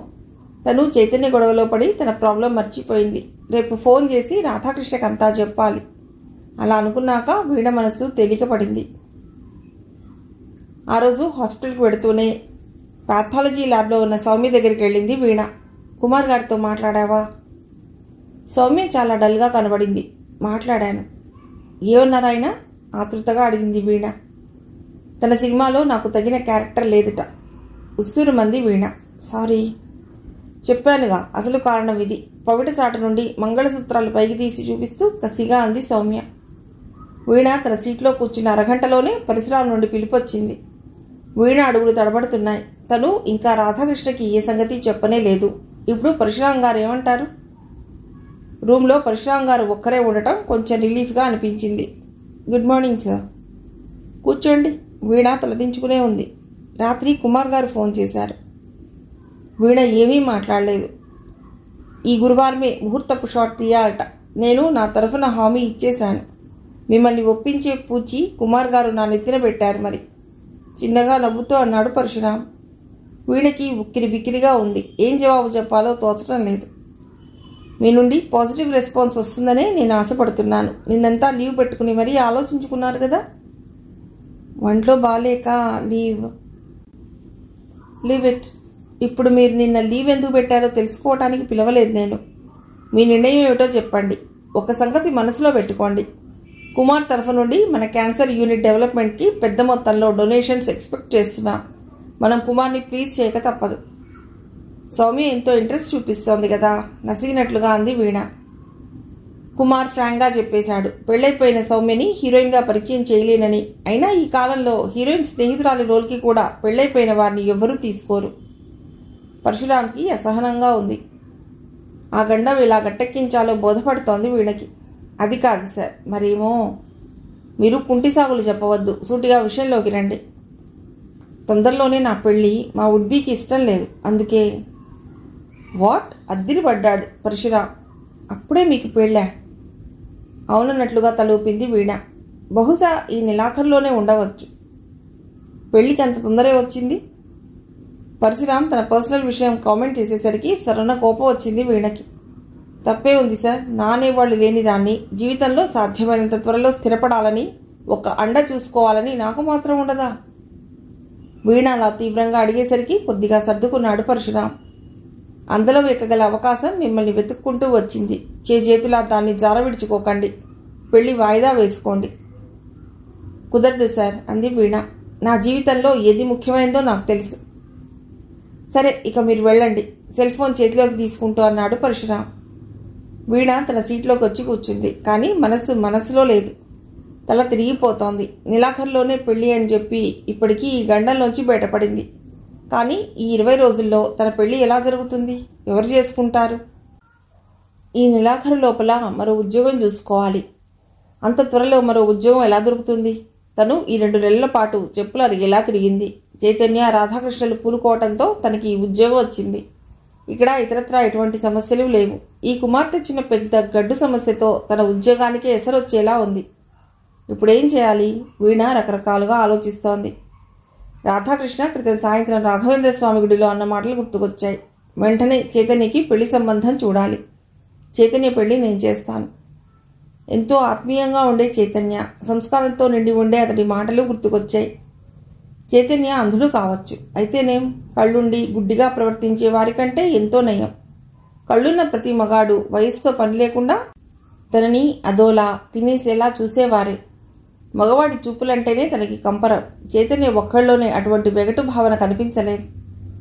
తను చైతన్య గొడవలో పడి తన ప్రాబ్లం మర్చిపోయింది. రేపు ఫోన్ చేసి రాధాకృష్ణకి అంతా చెప్పాలి. అలా అనుకున్నాక వీణ మనసు తేలికపడింది. ఆ రోజు హాస్పిటల్కి వెడుతూనే పాథాలజీ ల్యాబ్లో ఉన్న సౌమ్య దగ్గరికి వెళ్ళింది వీణ. కుమార్ గారితో మాట్లాడావా? సౌమ్య చాలా డల్గా కనబడింది. మాట్లాడాను. ఏమన్నారాయన? ఆతృతగా అడిగింది వీణ. తన సినిమాలో నాకు తగిన క్యారెక్టర్ లేదుట. ఉస్సూరు మంది వీణ. సారీ. చెప్పానుగా, అసలు కారణం ఇది. పవిట చాటు నుండి మంగళసూత్రాలు పైకి తీసి చూపిస్తూ కసిగా అంది సౌమ్య. వీణ తన సీట్లో కూర్చున్న అరగంటలోనే పరశురాం నుండి పిలుపొచ్చింది. వీణ అడుగులు తడబడుతున్నాయి. తను ఇంకా రాధాకృష్ణకి ఏ సంగతి చెప్పనే లేదు. ఇప్పుడు పరశురాం గారు ఏమంటారు? రూమ్లో పరశురాం గారు ఒక్కరే ఉండటం కొంచెం రిలీఫ్గా అనిపించింది. Good morning sir. కూర్చోండి. వీణ తలదించుకునే ఉంది. రాత్రి కుమార్ గారు ఫోన్ చేశారు. వీణ ఏమీ మాట్లాడలేదు. ఈ గురువారమే ముహూర్తపు షాట్ తీయాలట. నేను నా తరఫున హామీ ఇచ్చేశాను. మిమ్మల్ని ఒప్పించే పూచి కుమార్ గారు నా నెత్తిన పెట్టారు మరి. చిన్నగా నవ్వుతూ అన్నాడు పరశురాం. వీణకి ఉక్కిరి బిక్కిరిగా ఉంది. ఏం జవాబు చెప్పాలో తోచడం లేదు. మీ నుండి పాజిటివ్ రెస్పాన్స్ వస్తుందనే నేను ఆశపడుతున్నాను. నిన్నంతా లీవ్ పెట్టుకుని మరీ ఆలోచించుకున్నారు కదా. ఒంట్లో బాలేక లీవ్ ఇట్. ఇప్పుడు మీరు నిన్న లీవ్ ఎందుకు పెట్టారో తెలుసుకోవటానికి పిలవలేదు నేను. మీ నిర్ణయం ఏమిటో చెప్పండి. ఒక సంగతి మనసులో పెట్టుకోండి. కుమార్ తరఫు నుండి మన క్యాన్సర్ యూనిట్ డెవలప్మెంట్కి పెద్ద మొత్తంలో డొనేషన్స్ ఎక్స్పెక్ట్ చేస్తున్నాం. మనం కుమార్ని ప్లీజ్ చేయక తప్పదు. సౌమ్య ఎంతో ఇంట్రెస్ట్ చూపిస్తోంది కదా, నసిగినట్లుగా అంది వీణ. కుమార్ ఫ్రాంక్గా చెప్పేశాడు. పెళ్లైపోయిన సౌమ్యని హీరోయిన్గా పరిచయం చేయలేనని. అయినా ఈ కాలంలో హీరోయిన్ స్నేహితురాలి రోల్కి కూడా పెళ్లైపోయిన వారిని ఎవ్వరూ తీసుకోరు. పరశురాంకి అసహనంగా ఉంది. ఆ గండం ఇలా గట్టెక్కించాలో బోధపడుతోంది వీణకి. అది కాదు సార్. మరేమో. మీరు కుంటి సాగులు చెప్పవద్దు. సూటిగా విషయంలోకి రండి. తొందరలోనే నా పెళ్లి మా వుడ్బీకి ఇష్టం లేదు. అందుకే. వాట్? అద్దిరిపడ్డాడు పరశురాం. అప్పుడే మీకు పెళ్ళా? అవునన్నట్లుగా తలూపింది వీణ. బహుశా ఈ నెలాఖరులోనే ఉండవచ్చు. పెళ్లికి అంత తొందరే వచ్చింది. పరశురాం తన పర్సనల్ విషయం కామెంట్ చేసేసరికి సరైన కోపం వచ్చింది వీణకి. తప్పే ఉంది సార్. నా అనేవాళ్ళు లేని దాన్ని జీవితంలో సాధ్యమైనంత త్వరలో స్థిరపడాలని, ఒక అండ చూసుకోవాలని నాకు మాత్రం ఉండదా? వీణ అలా తీవ్రంగా అడిగేసరికి కొద్దిగా సర్దుకున్నాడు పరశురాం. అందులో ఎక్కగల అవకాశం మిమ్మల్ని వెతుక్కుంటూ వచ్చింది. చేతులా దాన్ని జారవిడుచుకోకండి. పెళ్లి వాయిదా వేసుకోండి. కుదరదు సార్ అంది వీణ. నా జీవితంలో ఏది ముఖ్యమైనదో నాకు తెలుసు. సరే, ఇక మీరు వెళ్ళండి. సెల్ ఫోన్ చేతిలోకి తీసుకుంటూ అన్నాడు పరశురాం. వీణ తన సీట్లోకి వచ్చి కూర్చుంది. కానీ మనసులో లేదు. తల తిరిగిపోతోంది. నెలాఖరులోనే పెళ్లి అని చెప్పి ఇప్పటికీ ఈ గండంలోంచి బయటపడింది. కానీ ఈ 20 రోజుల్లో తన పెళ్లి ఎలా జరుగుతుంది? ఎవరు చేసుకుంటారు? ఈ నెలాఖరు లోపల మరో ఉద్యోగం చూసుకోవాలి. అంత త్వరలో మరో ఉద్యోగం ఎలా దొరుకుతుంది? తను ఈ 2 నెలల పాటు చెప్పులు అరిగేలా తిరిగింది. చైతన్య, రాధాకృష్ణలు పూనుకోవటంతో తనకి ఈ ఉద్యోగం వచ్చింది. ఇక్కడ ఇతరత్రా ఎటువంటి సమస్యలు లేవు. ఈ కుమార్ తెచ్చిన పెద్ద గడ్డు సమస్యతో తన ఉద్యోగానికే ఎసరొచ్చేలా ఉంది. ఇప్పుడేం చేయాలి? వీణ రకరకాలుగా ఆలోచిస్తోంది. రాధాకృష్ణ క్రితం సాయంత్రం రాఘవేంద్ర స్వామి గుడిలో అన్న మాటలు గుర్తుకొచ్చాయి. వెంటనే చైతన్యకి పెళ్లి సంబంధం చూడాలి. చైతన్య పెళ్లి నేను చేస్తాను. ఎంతో ఆత్మీయంగా ఉండే చైతన్య, సంస్కారంతో నిండి ఉండే అతడి మాటలు గుర్తుకొచ్చాయి. చైతన్య అంధుడు కావచ్చు. అయితేనేం? కళ్ళుండి గుడ్డిగా ప్రవర్తించే వారికంటే ఎంతో నయం. కళ్ళున్న ప్రతి మగాడు వయసుతో పని లేకుండా తనని అదోలా తినేసేలా చూసేవారే. మగవాడి చూపులంటేనే తనకి కంపరం. చైతన్య ఒక్కళ్ళలోనే అటువంటి వెగటు భావన కనిపించలేదు.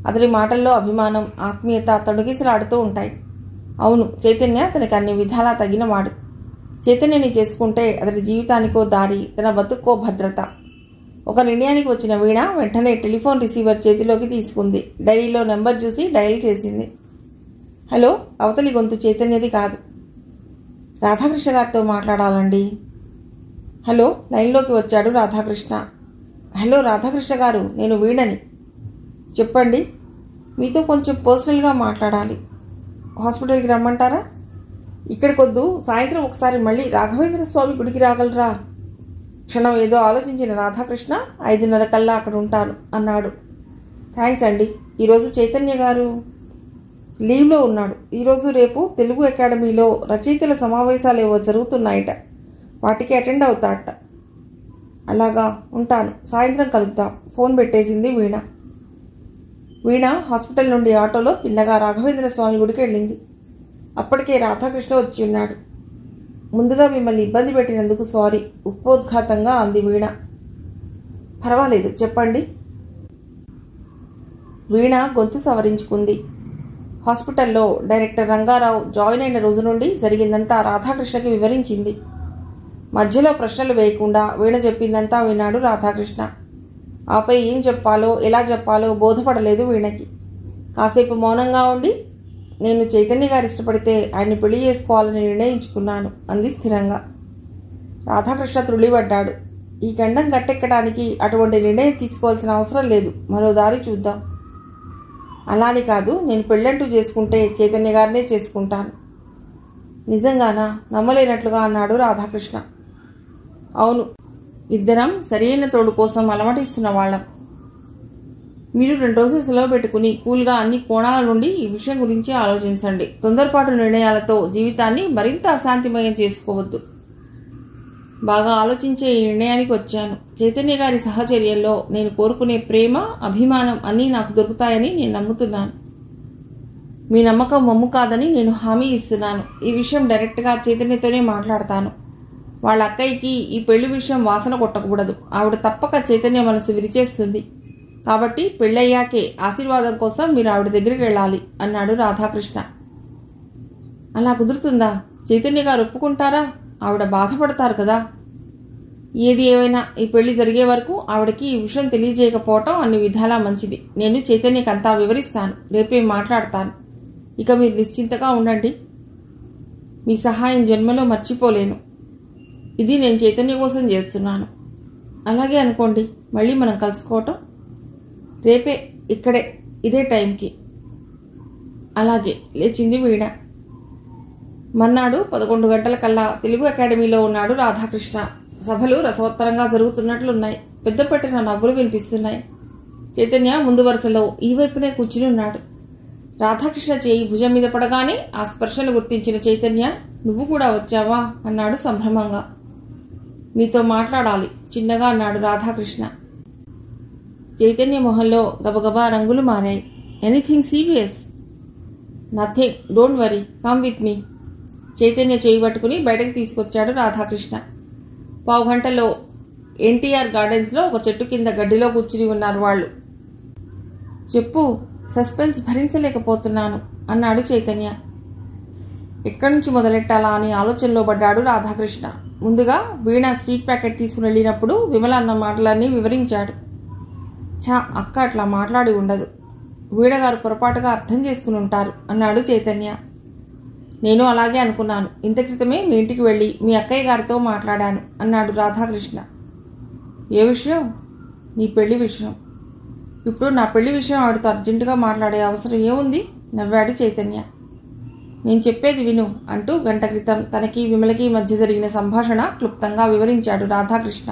అతడి మాటల్లో అభిమానం, ఆత్మీయత తొణికిసలాడుతూ ఉంటాయి. అవును, చైతన్య తనకి అన్ని విధాలా తగినవాడు. చైతన్యని చేసుకుంటే అతడి జీవితానికో దారి, తన బతుక్కో భద్రత. ఒక నిర్ణయానికి వచ్చిన వీణ వెంటనే టెలిఫోన్ రిసీవర్ చేతిలోకి తీసుకుంది. డైరీలో నెంబర్ చూసి డయల్ చేసింది. హలో, అవతలి గొంతు చైతన్యది కాదు. రాధాకృష్ణ గారితో మాట్లాడాలండి. హలో, లైన్లోకి వచ్చాడు రాధాకృష్ణ. హలో రాధాకృష్ణ గారు, నేను వీణని. చెప్పండి. మీతో కొంచెం పర్సనల్గా మాట్లాడాలి. హాస్పిటల్కి రమ్మంటారా? ఇక్కడికొద్దు, సాయంత్రం ఒకసారి మళ్ళీ రాఘవేంద్ర స్వామి గుడికి రాగలరా? క్షణం ఏదో ఆలోచించిన రాధాకృష్ణ 5:30 కల్లా అక్కడ ఉంటాను అన్నాడు. థ్యాంక్స్ అండి. ఈరోజు చైతన్య గారు లీవ్లో ఉన్నాడు. ఈరోజు రేపు తెలుగు అకాడమీలో రచయితల సమావేశాలు ఏవో జరుగుతున్నాయట, వాటికి అటెండ్ అవుతాడట. అలాగా, ఉంటాను, సాయంత్రం కలుద్దాం. ఫోన్ పెట్టేసింది వీణ. వీణ హాస్పిటల్ నుండి ఆటోలో తిన్నగా రాఘవేంద్ర స్వామి గుడికి వెళ్ళింది. అప్పటికే రాధాకృష్ణ వచ్చి ఉన్నాడు. ముందుగా మిమ్మల్ని ఇబ్బంది పెట్టినందుకు సారీ, ఉపోద్ఘాతంగా అంది వీణ. పర్వాలేదు, చెప్పండి. వీణ గొంతు సవరించుకుంది. హాస్పిటల్లో డైరెక్టర్ రంగారావు జాయిన్ అయిన రోజు నుండి జరిగిందంతా రాధాకృష్ణకి వివరించింది. మధ్యలో ప్రశ్నలు వేయకుండా వీణ చెప్పిందంతా విన్నాడు రాధాకృష్ణ. ఆపై ఏం చెప్పాలో ఎలా చెప్పాలో బోధపడలేదు వీణకి. కాసేపు మౌనంగా ఉండి, నేను చైతన్య గారు ఇష్టపడితే ఆయన్ని పెళ్లి చేసుకోవాలని నిర్ణయించుకున్నాను అంది స్థిరంగా. రాధాకృష్ణ త్రుళ్ళిపడ్డాడు. ఈ గండం గట్టెక్కడానికి అటువంటి నిర్ణయం తీసుకోవాల్సిన అవసరం లేదు, మరో దారి చూద్దాం. అలాని కాదు, నేను పెళ్ళంటూ చేసుకుంటే చైతన్య గారినే చేసుకుంటాను. నిజంగానా? నమ్మలేనట్లుగా అన్నాడు రాధాకృష్ణ. అవును, ఇద్దరం సరైన తోడు కోసం అలమటిస్తున్న వాళ్ళం. మీరు 2 రోజులు సెలవు పెట్టుకుని కూల్గా అన్ని కోణాల నుండి ఈ విషయం గురించి ఆలోచించండి. తొందరపాటు నిర్ణయాలతో జీవితాన్ని మరింత అశాంతిమయం చేసుకోవద్దు. బాగా ఆలోచించే ఈ నిర్ణయానికి వచ్చాను. చైతన్య గారి సహచర్యంలో నేను కోరుకునే ప్రేమ, అభిమానం అన్నీ నాకు దొరుకుతాయని నేను నమ్ముతున్నాను. మీ నమ్మకం మమ్ము కాదని నేను హామీ ఇస్తున్నాను. ఈ విషయం డైరెక్ట్గా చైతన్యతోనే మాట్లాడతాను. వాళ్ళ అక్కయ్యకి ఈ పెళ్లి విషయం వాసన కొట్టకూడదు. ఆవిడ తప్పక చైతన్య మనసు విరిచేస్తుంది. కాబట్టి పెళ్ళయ్యాకే ఆశీర్వాదం కోసం మీరు ఆవిడ దగ్గరికి వెళ్ళాలి అన్నాడు రాధాకృష్ణ. అలా కుదురుతుందా? చైతన్య గారు ఒప్పుకుంటారా? ఆవిడ బాధపడతారు కదా. ఏది ఏమైనా ఈ పెళ్లి జరిగే వరకు ఆవిడకి ఈ విషయం తెలియజేయకపోవటం అన్ని విధాలా మంచిది. నేను చైతన్యకి అంతా వివరిస్తాను. రేపే మాట్లాడతాను. ఇక మీరు నిశ్చింతగా ఉండండి. మీ సహాయం జన్మలో మర్చిపోలేను. ఇది నేను చైతన్య కోసం చేస్తున్నాను. అలాగే అనుకోండి. మళ్ళీ మనం కలుసుకోవటం రేపే, ఇక్కడే, ఇదే టైంకి. అలాగే, లేచింది వీణ. మర్నాడు 11 గంటల కల్లా తెలుగు అకాడమీలో ఉన్నాడు రాధాకృష్ణ. సభలు రసవత్తరంగా జరుగుతున్నట్లున్నాయి. పెద్ద పెట్టిన నవ్వులు వినిపిస్తున్నాయి. చైతన్య ముందు వరుసలో ఈ వైపునే కూర్చుని ఉన్నాడు. రాధాకృష్ణ చేయి భుజం మీద పడగానే ఆ స్పర్శను గుర్తించిన చైతన్య, నువ్వు కూడా వచ్చావా అన్నాడు సంభ్రమంగా. నీతో మాట్లాడాలి చిన్నగా అన్నాడు రాధాకృష్ణ. చైతన్య మొహంలో గబగబా రంగులు మారాయి. Anything serious? Nothing, don't worry, come with me. Chaitanya చేయి పట్టుకుని బయటకు తీసుకొచ్చాడు రాధాకృష్ణ. పావుగంటలో ఎన్టీఆర్ గార్డెన్స్లో ఒక చెట్టు కింద గడ్డిలో కూర్చుని ఉన్నారు వాళ్ళు. చెప్పు, సస్పెన్స్ భరించలేకపోతున్నాను అన్నాడు చైతన్య. ఎక్కడి నుంచి మొదలెట్టాలా అని ఆలోచనలో పడ్డాడు రాధాకృష్ణ. ముందుగా వీణ స్వీట్ ప్యాకెట్ తీసుకుని వెళ్ళినప్పుడు విమల అన్న మాటలన్నీ వివరించాడు. అక్క అట్లా మాట్లాడి ఉండదు. వీణగారు పొరపాటుగా అర్థం చేసుకుని ఉంటారు అన్నాడు చైతన్య. నేను అలాగే అనుకున్నాను. ఇంత క్రితమే మీ ఇంటికి వెళ్ళి మీ అక్కయ్య గారితో మాట్లాడాను అన్నాడు రాధాకృష్ణ. ఏ విషయం? నీ పెళ్లి విషయం. ఇప్పుడు నా పెళ్లి విషయం ఆవిడతో అర్జెంటుగా మాట్లాడే అవసరం ఏముంది? నవ్వాడు చైతన్య. నేను చెప్పేది విను అంటూ గంట క్రితం తనకి విమలకి మధ్య జరిగిన సంభాషణ క్లుప్తంగా వివరించాడు రాధాకృష్ణ.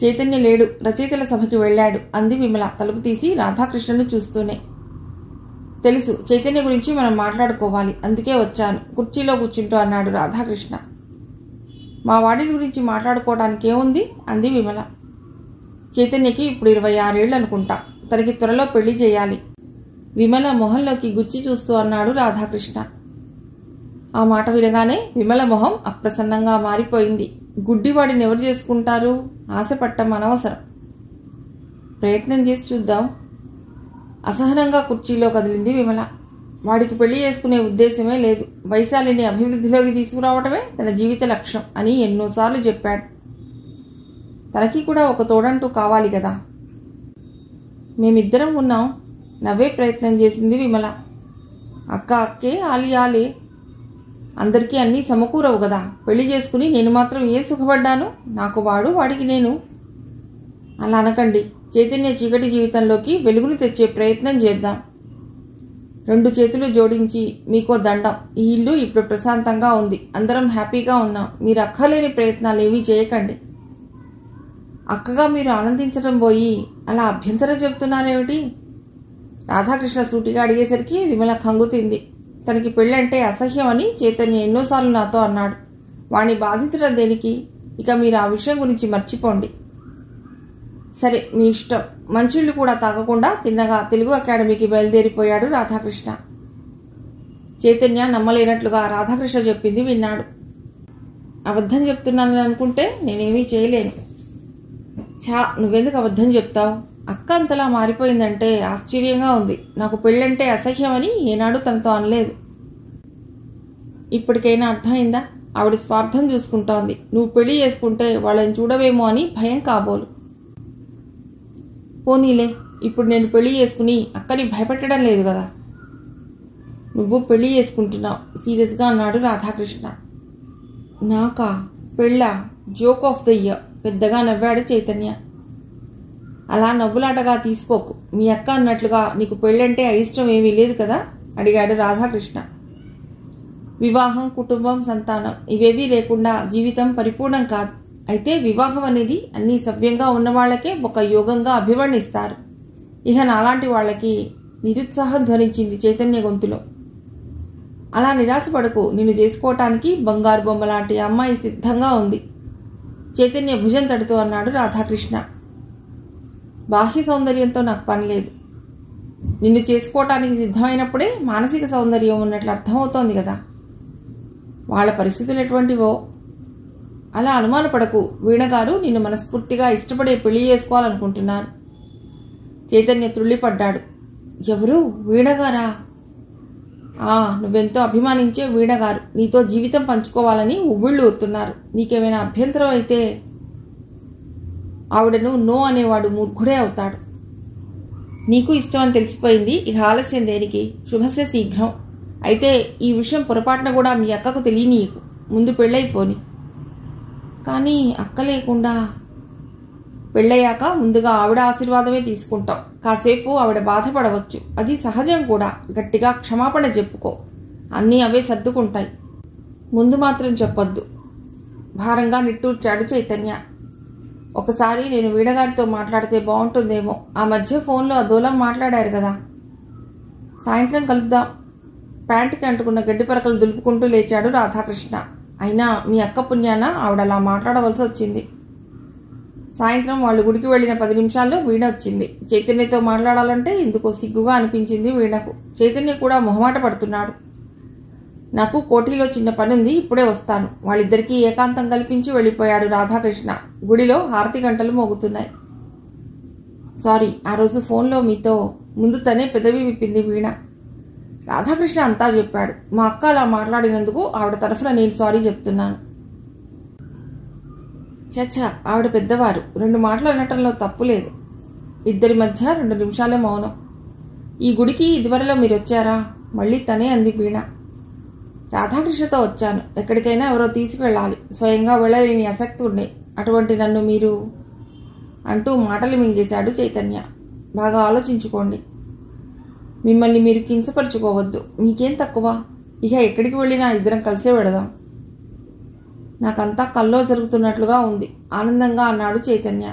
చైతన్య లేడు, రచయితల సభకి వెళ్ళాడు అంది విమల తలుపు తీసి రాధాకృష్ణను చూస్తూనే. తెలుసు, చైతన్య గురించి మనం మాట్లాడుకోవాలి, అందుకే వచ్చాను, కుర్చీలో కూర్చుంటూ అన్నాడు రాధాకృష్ణ. మా వాడి గురించి మాట్లాడుకోవడానికి ఏముంది అంది విమల. చైతన్యకి ఇప్పుడు 26 ఏళ్ళు అనుకుంటా. తనకి త్వరలో పెళ్లి చేయాలి. విమల మొహంలోకి గుచ్చి చూస్తూ అన్నాడు రాధాకృష్ణ. ఆ మాట వినగానే విమల మొహం అప్రసన్నంగా మారిపోయింది. గుడ్డివాడిని ఎవరు చేసుకుంటారు? ఆశపట్టం అనవసరం. ప్రయత్నం చేసి చూద్దాం. అసహనంగా కుర్చీలో కదిలింది విమల. వాడికి పెళ్లి చేసుకునే ఉద్దేశమే లేదు. వైశాలిని అభివృద్ధిలోకి తీసుకురావటమే తన జీవిత లక్ష్యం అని ఎన్నోసార్లు చెప్పాడు. తనకి కూడా ఒక తోడంటూ కావాలి కదా. మేమిద్దరం ఉన్నాం. నవ్వే ప్రయత్నం చేసింది విమల. అక్క అక్కే, ఆలి ఆలే. అందరికీ అన్నీ సమకూరవు కదా. పెళ్లి చేసుకుని నేను మాత్రం ఏం సుఖపడ్డాను? నాకు వాడు, వాడికి నేను. అలా అనకండి. చైతన్య చీకటి జీవితంలోకి వెలుగును తెచ్చే ప్రయత్నం చేద్దాం. 2 చేతులు జోడించి మీకో దండం. ఈ ఇల్లు ఇప్పుడు ప్రశాంతంగా ఉంది. అందరం హ్యాపీగా ఉన్నాం. మీరు అక్కర్లేని ప్రయత్నాలు ఏమీ చేయకండి. అక్కగా మీరు ఆనందించడం పోయి అలా అభ్యంతరం చెబుతున్నారేమిటి? రాధాకృష్ణ సూటిగా అడిగేసరికి విమల కంగుతింది. తనకి పెళ్ళంటే అసహ్యం అని చైతన్య ఎన్నోసార్లు నాతో అన్నాడు. వాణ్ణి బాధించడం దేనికి? ఇక మీరు ఆ విషయం గురించి మర్చిపోండి. సరే, మీ ఇష్టం. మంచిళ్ళు కూడా తాగకుండా తిన్నగా తెలుగు అకాడమీకి బయలుదేరిపోయాడు రాధాకృష్ణ. చైతన్య నమ్మలేనట్లుగా రాధాకృష్ణ చెప్పింది విన్నాడు. అబద్ధం చెప్తున్నానని అనుకుంటే నేనేమీ చేయలేను. నువ్వెందుకు అబద్ధం చెప్తావు? అక్క అంతలా మారిపోయిందంటే ఆశ్చర్యంగా ఉంది. నాకు పెళ్ళంటే అసహ్యమని ఏనాడు తనతో అనలేదు. ఇప్పటికైనా అర్థమైందా? ఆవిడ స్వార్థం చూసుకుంటోంది. నువ్వు పెళ్లి చేసుకుంటే వాళ్ళని చూడవేమో అని భయం కాబోలు. పోనీలే, ఇప్పుడు నేను పెళ్లి చేసుకుని అక్కని భయపెట్టడం లేదు కదా. నువ్వు పెళ్లి చేసుకుంటున్నావు సీరియస్గా అన్నాడు రాధాకృష్ణ. నాకా పెళ్ళా? జోక్ ఆఫ్ ద ఇయర్ పెద్దగా నవ్వాడు చైతన్య. అలా నవ్వులాటగా తీసుకోకు. మీ అక్క అన్నట్లుగా నీకు పెళ్ళంటే అయిష్టం ఏమీ లేదు కదా అడిగాడు రాధాకృష్ణ. వివాహం, కుటుంబం, సంతానం ఇవేవీ లేకుండా జీవితం పరిపూర్ణం కాదు. అయితే వివాహం అనేది అన్నీ సవ్యంగా ఉన్నవాళ్లకే ఒక యోగంగా అభివర్ణిస్తారు. ఇక నాలాంటి వాళ్ళకి నిరుత్సాహం ధ్వనించింది చైతన్య గొంతులో. అలా నిరాశపడకు. నిన్ను చేసుకోవటానికి బంగారు బొమ్మ లాంటి అమ్మాయి సిద్ధంగా ఉంది. చైతన్య భుజం తడుతూ అన్నాడు రాధాకృష్ణ. బాహ్య సౌందర్యంతో నాకు పనిలేదు. నిన్ను చేసుకోవటానికి సిద్ధమైనప్పుడే మానసిక సౌందర్యం ఉన్నట్లు అర్థమవుతోంది కదా. వాళ్ళ పరిస్థితులు ఎటువంటివో. అలా అనుమానపడకు. వీణగారు నిన్ను మనస్ఫూర్తిగా ఇష్టపడే పెళ్లి చేసుకోవాలనుకుంటున్నారు. చైతన్య త్రుళ్ళిపడ్డాడు. ఎవరు? వీణగారా? నువ్వెంతో అభిమానించే వీణగారు నీతో జీవితం పంచుకోవాలని ఉవ్విళ్ళు ఊరుతున్నారు. నీకేమైనా అభ్యంతరం అయితే ఆవిడను నో అనేవాడు మూర్ఖుడే అవుతాడు. నీకు ఇష్టం అని తెలిసిపోయింది. ఇక ఆలస్యం దేనికి? శుభస్య శీఘ్రం. అయితే ఈ విషయం పొరపాటున కూడా మీ అక్కకు తెలియనీయకు. ముందు పెళ్ళైపోని. కానీ అక్క లేకుండా పెళ్ళయ్యాక ముందుగా ఆవిడ ఆశీర్వాదమే తీసుకుంటాం. కాసేపు ఆవిడ బాధపడవచ్చు, అది సహజం కూడా. గట్టిగా క్షమాపణ చెప్పుకో. అన్నీ అవే సర్దుకుంటాయి. ముందు మాత్రం చెప్పొద్దు. భారంగా నిట్టూర్చాడు చైతన్య. ఒకసారి నేను వీణగారితో మాట్లాడితే బాగుంటుందేమో. ఆ మధ్య ఫోన్లో అదోలం మాట్లాడారు కదా. సాయంత్రం కలుద్దాం. ప్యాంటుకి అంటుకున్న గడ్డి పరకలు దులుపుకుంటూ లేచాడు రాధాకృష్ణ. అయినా మీ అక్క పుణ్యాన ఆవిడ అలా మాట్లాడవలసి వచ్చింది. సాయంత్రం వాళ్ళు గుడికి వెళ్లిన 10 నిమిషాల్లో వీణ వచ్చింది. చైతన్యతో మాట్లాడాలంటే ఎందుకో సిగ్గుగా అనిపించింది వీణకు. చైతన్య కూడా మొహమాట పడుతున్నాడు. నాకు కోఠీలో చిన్న పనుంది, ఇప్పుడే వస్తాను. వాళ్ళిద్దరికీ ఏకాంతం కల్పించి వెళ్ళిపోయాడు రాధాకృష్ణ. గుడిలో హారతి గంటలు మోగుతున్నాయి. సారీ, ఆ రోజు ఫోన్లో మీతో ముందు తనే పెదవి విప్పింది వీణ. రాధాకృష్ణ అంతా చెప్పాడు. మా అక్క అలా మాట్లాడినందుకు ఆవిడ తరఫున నేను సారీ చెప్తున్నాను. చచ్చా, ఆవిడ పెద్దవారు. 2 మాటలు అనటంలో తప్పు లేదు. ఇద్దరి మధ్య 2 నిమిషాలే మౌనం. ఈ గుడికి ఇదివరలో మీరు వచ్చారా? మళ్ళీ తనే అంది వీణ. రాధాకృష్ణతో వచ్చాను. ఎక్కడికైనా ఎవరో తీసుకువెళ్ళాలి. స్వయంగా వెళ్ళలేని ఆసక్తి ఉండే. అటువంటి నన్ను మీరు అంటూ మాటలు మింగేశాడు చైతన్య. బాగా ఆలోచించుకోండి. మిమ్మల్ని మీరు కించపరుచుకోవద్దు. మీకేం తక్కువ? ఇక ఎక్కడికి వెళ్ళినా ఇద్దరం కలిసే వెడదాం. నాకంతా కల్లో జరుగుతున్నట్లుగా ఉంది ఆనందంగా అన్నాడు చైతన్య.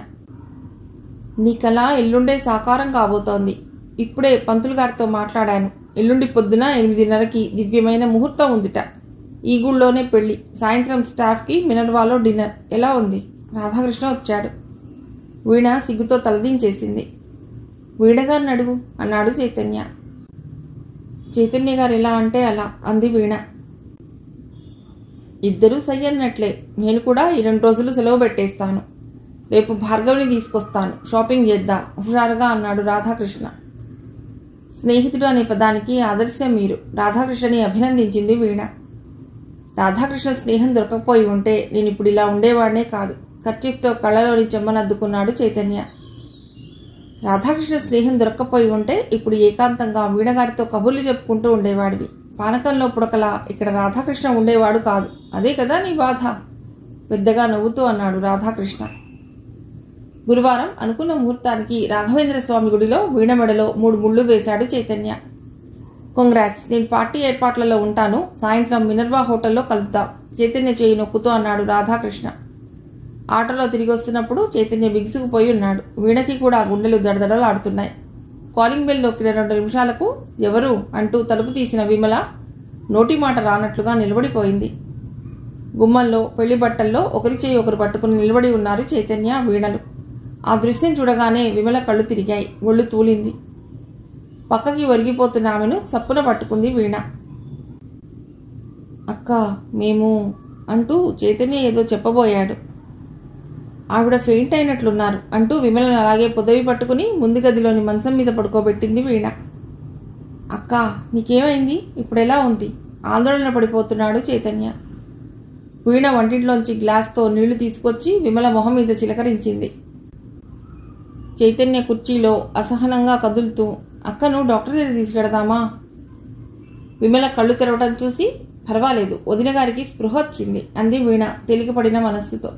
నీ కళ ఎల్లుండే సాకారం కాబోతోంది. ఇప్పుడే పంతులు గారితో మాట్లాడాను. ఎల్లుండి పొద్దున 8:30కి దివ్యమైన ముహూర్తం ఉందిట. ఈ గుళ్ళోనే పెళ్లి. సాయంత్రం స్టాఫ్కి మినర్వాలో డిన్నర్. ఎలా ఉంది? రాధాకృష్ణ వచ్చాడు. వీణ సిగ్గుతో తలదించేసింది. వీణగారిని అడుగు అన్నాడు చైతన్య. చైతన్య గారు ఎలా అంటే అలా అంది వీణ. ఇద్దరూ సై అన్నట్లే. నేను కూడా ఈ 2 రోజులు సెలవు పెట్టేస్తాను. రేపు భార్గవిని తీసుకొస్తాను. షాపింగ్ చేద్దాం హుషారుగా అన్నాడు రాధాకృష్ణ. స్నేహితుడు అనే పదానికి ఆదర్శం మీరు. రాధాకృష్ణని అభినందించింది వీణ. రాధాకృష్ణ స్నేహం దొరకకపోయి ఉంటే నేను ఇప్పుడు ఇలా ఉండేవాడినే కాదు. కర్చీఫ్తో కళ్ళలోని చెమ్మనద్దుకున్నాడు చైతన్య. రాధాకృష్ణ స్నేహం దొరక్కపోయి ఉంటే ఇప్పుడు ఏకాంతంగా వీణగారితో కబుర్లు చెప్పుకుంటూ ఉండేవాడివి. పానకంలో పుడకలా ఇక్కడ రాధాకృష్ణ ఉండేవాడు కాదు. అదే కదా నీ బాధ? పెద్దగా నవ్వుతూ అన్నాడు రాధాకృష్ణ. గురువారం అనుకున్న ముహూర్తానికి రాఘవేంద్ర స్వామి గుడిలో వీణ మెడలో 3 ముళ్ళు వేశాడు చైతన్య. కంగ్రాట్స్, నేను పార్టీ ఏర్పాట్లలో ఉంటాను. సాయంత్రం మినర్వా హోటల్లో కలుద్దాం. చైతన్య చేయి నొక్కుతూ అన్నాడు రాధాకృష్ణ. ఆటోలో తిరిగి వస్తున్నప్పుడు చైతన్య బిగుసుకుపోయి ఉన్నాడు. వీణకి కూడా గుండెలు దడదడలాడుతున్నాయి. కాలింగ్ బెల్ నొక్కిన 2 నిమిషాలకు ఎవరు అంటూ తలుపు తీసిన విమల నోటి మాట రానట్లుగా నిలబడిపోయింది. గుమ్మంలో పెళ్లి బట్టల్లో ఒకరి చేయి ఒకరు పట్టుకుని నిలబడి ఉన్నారు చైతన్య, వీణలు. ఆ దృశ్యం చూడగానే విమల కళ్ళు తిరిగాయి, ఒళ్ళు తూలింది. పక్కకి ఒరిగిపోతున్న ఆమెను చప్పున పట్టుకుంది వీణ. అక్క, మేము అంటూ చైతన్య ఏదో చెప్పబోయాడు. ఆవిడ ఫెయింట్ అయినట్లున్నారు అంటూ విమలను అలాగే పొదవి పట్టుకుని ముందు గదిలోని మంచం మీద పడుకోబెట్టింది వీణ. అక్క, నీకేమైంది? ఇప్పుడెలా ఉంది? ఆందోళన పడిపోతున్నాడు చైతన్య. వీణ వంటింట్లోంచి గ్లాస్తో నీళ్లు తీసుకొచ్చి విమల మొహం మీద చిలకరించింది. చైతన్య కుర్చీలో అసహనంగా కదులుతూ, అక్కను డాక్టర్ దగ్గర తీసుకెడదామా? విమల కళ్ళు తెరవడం చూసి, పర్వాలేదు, వదిన గారికి స్పృహ వచ్చింది అంది వీణ తేలికపడిన మనస్సుతో.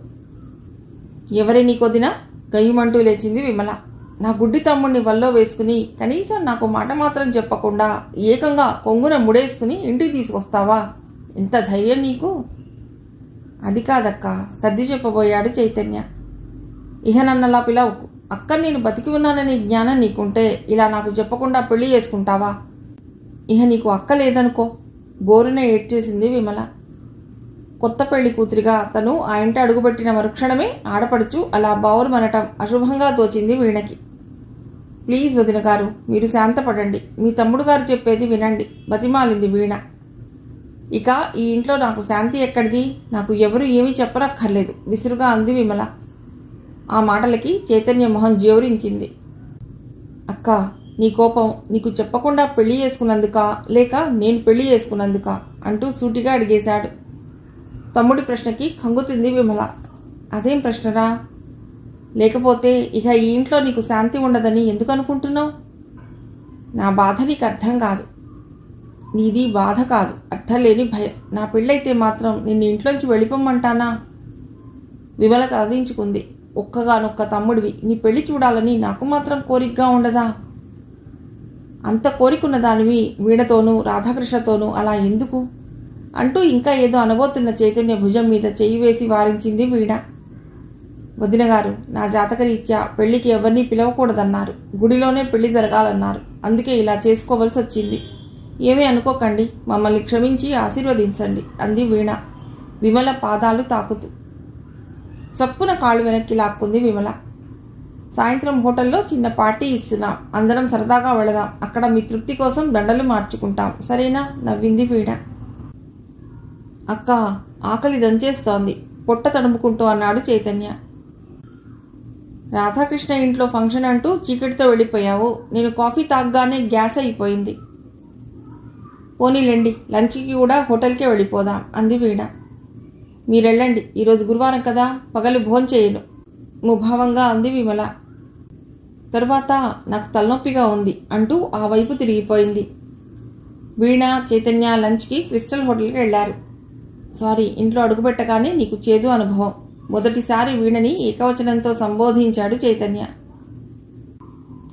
ఎవరే నీకొదిన? గయ్యమంటూ లేచింది విమల. నా గుడ్డి తమ్ముడిని వల్లో వేసుకుని కనీసం నాకు మాట మాత్రం చెప్పకుండా ఏకంగా కొంగున ముడేసుకుని ఇంటికి తీసుకొస్తావా? ఎంత ధైర్యం నీకు? అది కాదక్క, సర్ది చెప్పబోయాడు చైతన్య. ఇహ నన్నలా పిలవకు. అక్క, నేను బతికి ఉన్నానని జ్ఞానం నీకుంటే ఇలా నాకు చెప్పకుండా పెళ్లి చేసుకుంటావా? ఇహ నీకు అక్క లేదనుకో. బోరున ఏడ్చేసింది విమల. కొత్త పెళ్లి కూతురిగా తను ఆ ఇంట అడుగుపెట్టిన మరుక్షణమే ఆడపడుచు అలా బావురుమనటం అశుభంగా తోచింది వీణకి. ప్లీజ్ వదిన గారు, మీరు శాంతపడండి. మీ తమ్ముడు గారు చెప్పేది వినండి బతిమాలింది వీణ. ఇక ఈ ఇంట్లో నాకు శాంతి ఎక్కడిది? నాకు ఎవరు ఏమీ చెప్పరక్కర్లేదు విసురుగా అంది విమల. ఆ మాటలకి చైతన్య మొహం జేవురించింది. అక్క, నీ కోపం నీకు చెప్పకుండా పెళ్లి చేసుకున్నందుకా లేక నేను పెళ్లి చేసుకున్నందుకా అంటూ సూటిగా అడిగేశాడు. తమ్ముడి ప్రశ్నకి కంగుతింది విమల. అదేం ప్రశ్నరా? లేకపోతే ఇక ఈ ఇంట్లో నీకు శాంతి ఉండదని ఎందుకు అనుకుంటున్నావు? నా బాధ నీకు అర్థం కాదు. నీది బాధ కాదు, అర్థం లేని భయం. నా పెళ్ళైతే మాత్రం నిన్ను ఇంట్లోంచి వెళ్ళిపోమ్మంటానా? విమల తలదించుకుంది. ఒక్కగానొక్క తమ్ముడివి, నీ పెళ్లి చూడాలని నాకు మాత్రం కోరికగా ఉండదా? అంత కోరికున్న దానివి వీణతోనూ రాధాకృష్ణతోనూ అలా ఎందుకు అంటూ ఇంకా ఏదో అనబోతున్న చైతన్య భుజం మీద చెయ్యి వేసి వారించింది వీణ. వదిన గారు, నా జాతకరీత్యా పెళ్లికి ఎవరినీ పిలవకూడదన్నారు. గుడిలోనే పెళ్లి జరగాలన్నారు. అందుకే ఇలా చేసుకోవలసి వచ్చింది. ఏమీ అనుకోకండి, మమ్మల్ని క్షమించి ఆశీర్వదించండి అంది వీణ విమల పాదాలు తాకుతూ. చప్పున కాళ్ళు వెనక్కి లాక్కుంది విమల. సాయంత్రం హోటల్లో చిన్న పార్టీ ఇస్తున్నాం. అందరం సరదాగా వెళదాం. అక్కడ మీ తృప్తి కోసం దండలు మార్చుకుంటాం, సరేనా? నవ్వింది వీణ. అక్క, ఆకలి దంచేస్తోంది, పొట్ట తడుముకుంటూ అన్నాడు చైతన్య. రాధాకృష్ణ ఇంట్లో ఫంక్షన్ అంటూ చీకటితో వెళ్ళిపోయావు. నేను కాఫీ తాగ్గానే గ్యాస్ అయిపోయింది. పోనీలేండి, లంచ్కి కూడా హోటల్కే వెళ్ళిపోదాం అంది వీణ. మీరెళ్ళండి, ఈరోజు గురువారం కదా, పగలు భోంచేయను ముభావంగా అంది విమల. తరువాత నాకు తలనొప్పిగా ఉంది అంటూ ఆ వైపు తిరిగిపోయింది. వీణ చైతన్య లంచ్కి క్రిస్టల్ హోటల్కి వెళ్లారు. సారీ, ఇంట్లో అడుగుపెట్టగానే నీకు చేదు అనుభవం. మొదటిసారి వీణని ఏకవచనంతో సంబోధించాడు చైతన్య.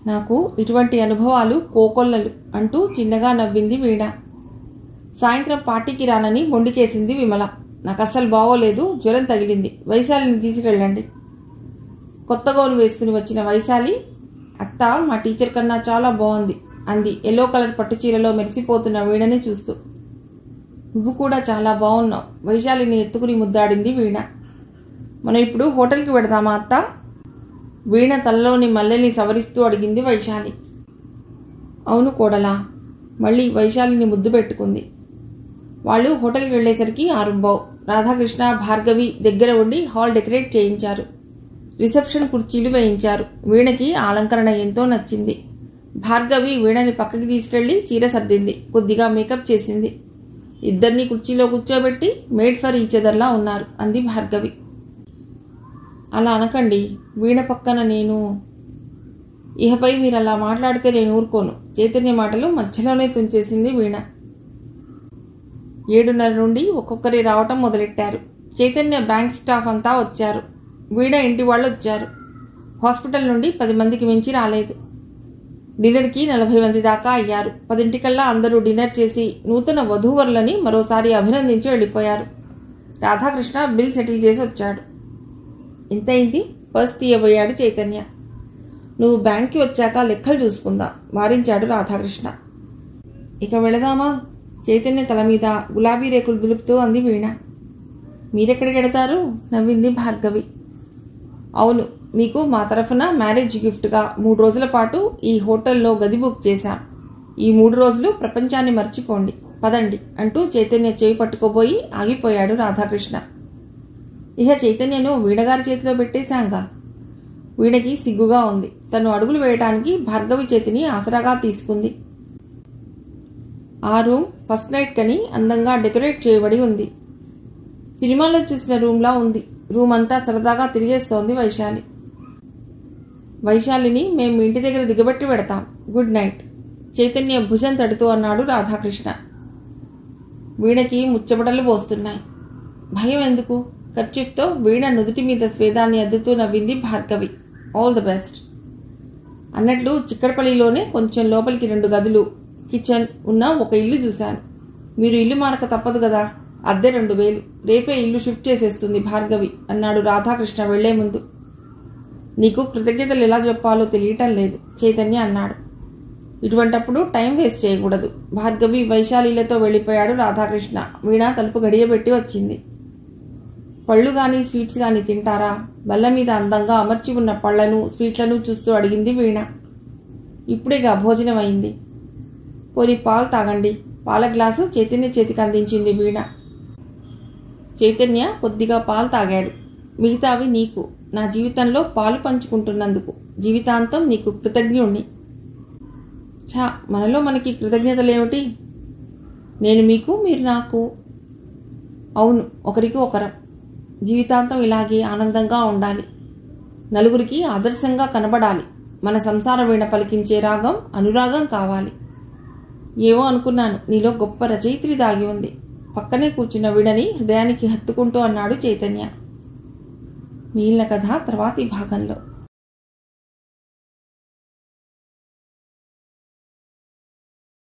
నాకు ఇటువంటి అనుభవాలు కోకొల్లలు అంటూ చిన్నగా నవ్వింది వీణ. సాయంత్రం పార్టీకి రానని మొండికేసింది విమల. నాకు అస్సలు బాగోలేదు, జ్వరం తగిలింది, వైశాలిని తీసుకెళ్ళండి. కొత్త గౌను వేసుకుని వచ్చిన వైశాలి, అత్త మా టీచర్ కన్నా చాలా బాగుంది అంది ఎల్లో కలర్ పట్టు చీరలో మెరిసిపోతున్న వీణని చూస్తూ. నువ్వు కూడా చాలా బాగున్నావు, వైశాలిని ఎత్తుకుని ముద్దాడింది వీణ. మనం ఇప్పుడు హోటల్కి వెడదామా అత్త? వీణ తలలోని మల్లెల్ని సవరిస్తూ అడిగింది వైశాలి. అవును కోడలా, మళ్ళీ వైశాలిని ముద్దు పెట్టుకుంది. వాళ్ళు హోటల్కి వెళ్లేసరికి 6:15. రాధాకృష్ణ భార్గవి దగ్గర ఉండి హాల్ డెకరేట్ చేయించారు. రిసెప్షన్ కుర్చీలు వేయించారు. వీణకి అలంకరణ ఎంతో నచ్చింది. భార్గవి వీణని పక్కకి తీసుకెళ్లి చీర సర్దింది, కొద్దిగా మేకప్ చేసింది. ఇద్దరినీ కుర్చీలో కూర్చోబెట్టి మేడ్ ఫర్ ఈచ్ అదర్లా ఉన్నారు అంది భార్గవి. అలా అనకండి, వీణ పక్కన నేను. ఇహపై మీరు అలా మాట్లాడితే నేను ఊరుకోను. చైతన్య మాటలు మధ్యలోనే తుంచేసింది వీణ. 7:30 నుండి ఒక్కొక్కరి రావటం మొదలెట్టారు. చైతన్య బ్యాంక్ స్టాఫ్ అంతా వచ్చారు. వీణ ఇంటి వాళ్ళు వచ్చారు. హాస్పిటల్ నుండి 10 మందికి మించి రాలేదు. డిన్నర్కి 40 మంది దాకా అయ్యారు. 10 అందరూ డిన్నర్ చేసి నూతన వధూవరులని మరోసారి అభినందించి వెళ్ళిపోయారు. రాధాకృష్ణ బిల్ సెటిల్ చేసి వచ్చాడు. ఎంతైంది? పర్స్ తీయబోయాడు చైతన్య. నువ్వు బ్యాంక్కి వచ్చాక లెక్కలు చూసుకుందాం వారించాడు రాధాకృష్ణ. ఇక వెళదామా? చైతన్య తల మీద గులాబీ రేకులు దులుపుతూ అంది వీణ. మీరెక్కడికి వెడతారు? నవ్వింది భార్గవి. అవును, మీకు మా తరఫున మ్యారేజ్ గిఫ్ట్గా 3 రోజుల పాటు ఈ హోటల్లో గది బుక్ చేశాం. ఈ 3 రోజులు ప్రపంచాన్ని మర్చిపోండి, పదండి అంటూ చైతన్య చేయి పట్టుకోబోయి ఆగిపోయాడు రాధాకృష్ణ. ఇహ చైతన్యను వీణగారి చేతిలో పెట్టేశాంగా. వీణకి సిగ్గుగా ఉంది. తను అడుగులు వేయటానికి భార్గవి చేతిని ఆసరాగా తీసుకుంది. ఆ రూమ్ ఫస్ట్ నైట్ కని అందంగా డెకరేట్ చేయబడి ఉంది. సినిమాలో చూసిన రూమ్లా ఉంది. రూమ్ అంతా సరదాగా తిరిగేస్తోంది వైశాలి. వైశాలిని మేము ఇంటి దగ్గర దిగబెట్టి పెడతాం. Good night. చైతన్య భుజం తడుతూ అన్నాడు రాధాకృష్ణ. వీణకి ముచ్చబడలు పోస్తున్నాయి. భయం ఎందుకు? కర్చీఫ్తో వీణ నుదుటి మీద స్వేదాన్ని అద్దుతూ నవ్వింది భార్గవి. All the best. అన్నట్లు చిక్కడపల్లిలోనే కొంచెం లోపలికి 2 గదులు, కిచెన్ ఉన్న ఒక ఇల్లు చూశాను. మీరు ఇల్లు మారక తప్పదు కదా. అద్దె 2000. రేపే ఇల్లు షిఫ్ట్ చేసేస్తుంది భార్గవి అన్నాడు రాధాకృష్ణ వెళ్లే ముందు. నీకు కృతజ్ఞతలు ఎలా చెప్పాలో తెలియటం లేదు చైతన్య అన్నాడు. ఇటువంటప్పుడు టైం వేస్ట్ చేయకూడదు. భార్గవి వైశాలిలతో వెళ్ళిపోయాడు రాధాకృష్ణ. వీణ తలుపు గడియబెట్టి వచ్చింది. పళ్ళు గాని స్వీట్స్ గాని తింటారా? బల్ల మీద అందంగా అమర్చి ఉన్న పళ్లను స్వీట్లను చూస్తూ అడిగింది వీణ. ఇప్పుడేగా భోజనం అయింది. పోని పాలు తాగండి. పాల గ్లాసు చైతన్య చేతికి అందించింది వీణ. చైతన్య కొద్దిగా పాలు తాగాడు. మిగతావి నీకు. నా జీవితంలో పాలు పంచుకుంటున్నందుకు జీవితాంతం నీకు కృతజ్ఞుణ్ణి. ఛా, మనలో మనకి కృతజ్ఞతలేమిటి? నేను మీకు, మీరు నాకు. అవును, ఒకరికి ఒకరం. జీవితాంతం ఇలాగే ఆనందంగా ఉండాలి. నలుగురికి ఆదర్శంగా కనబడాలి. మన సంసార వీణ పలికించే రాగం అనురాగం కావాలి. ఏవో అనుకున్నాను, నీలో గొప్ప రచయిత్రి దాగి ఉంది. పక్కనే కూర్చున్న వీడని హృదయానికి హత్తుకుంటూ అన్నాడు చైతన్య. మిగిలిన కథ తర్వాతి భాగంలో.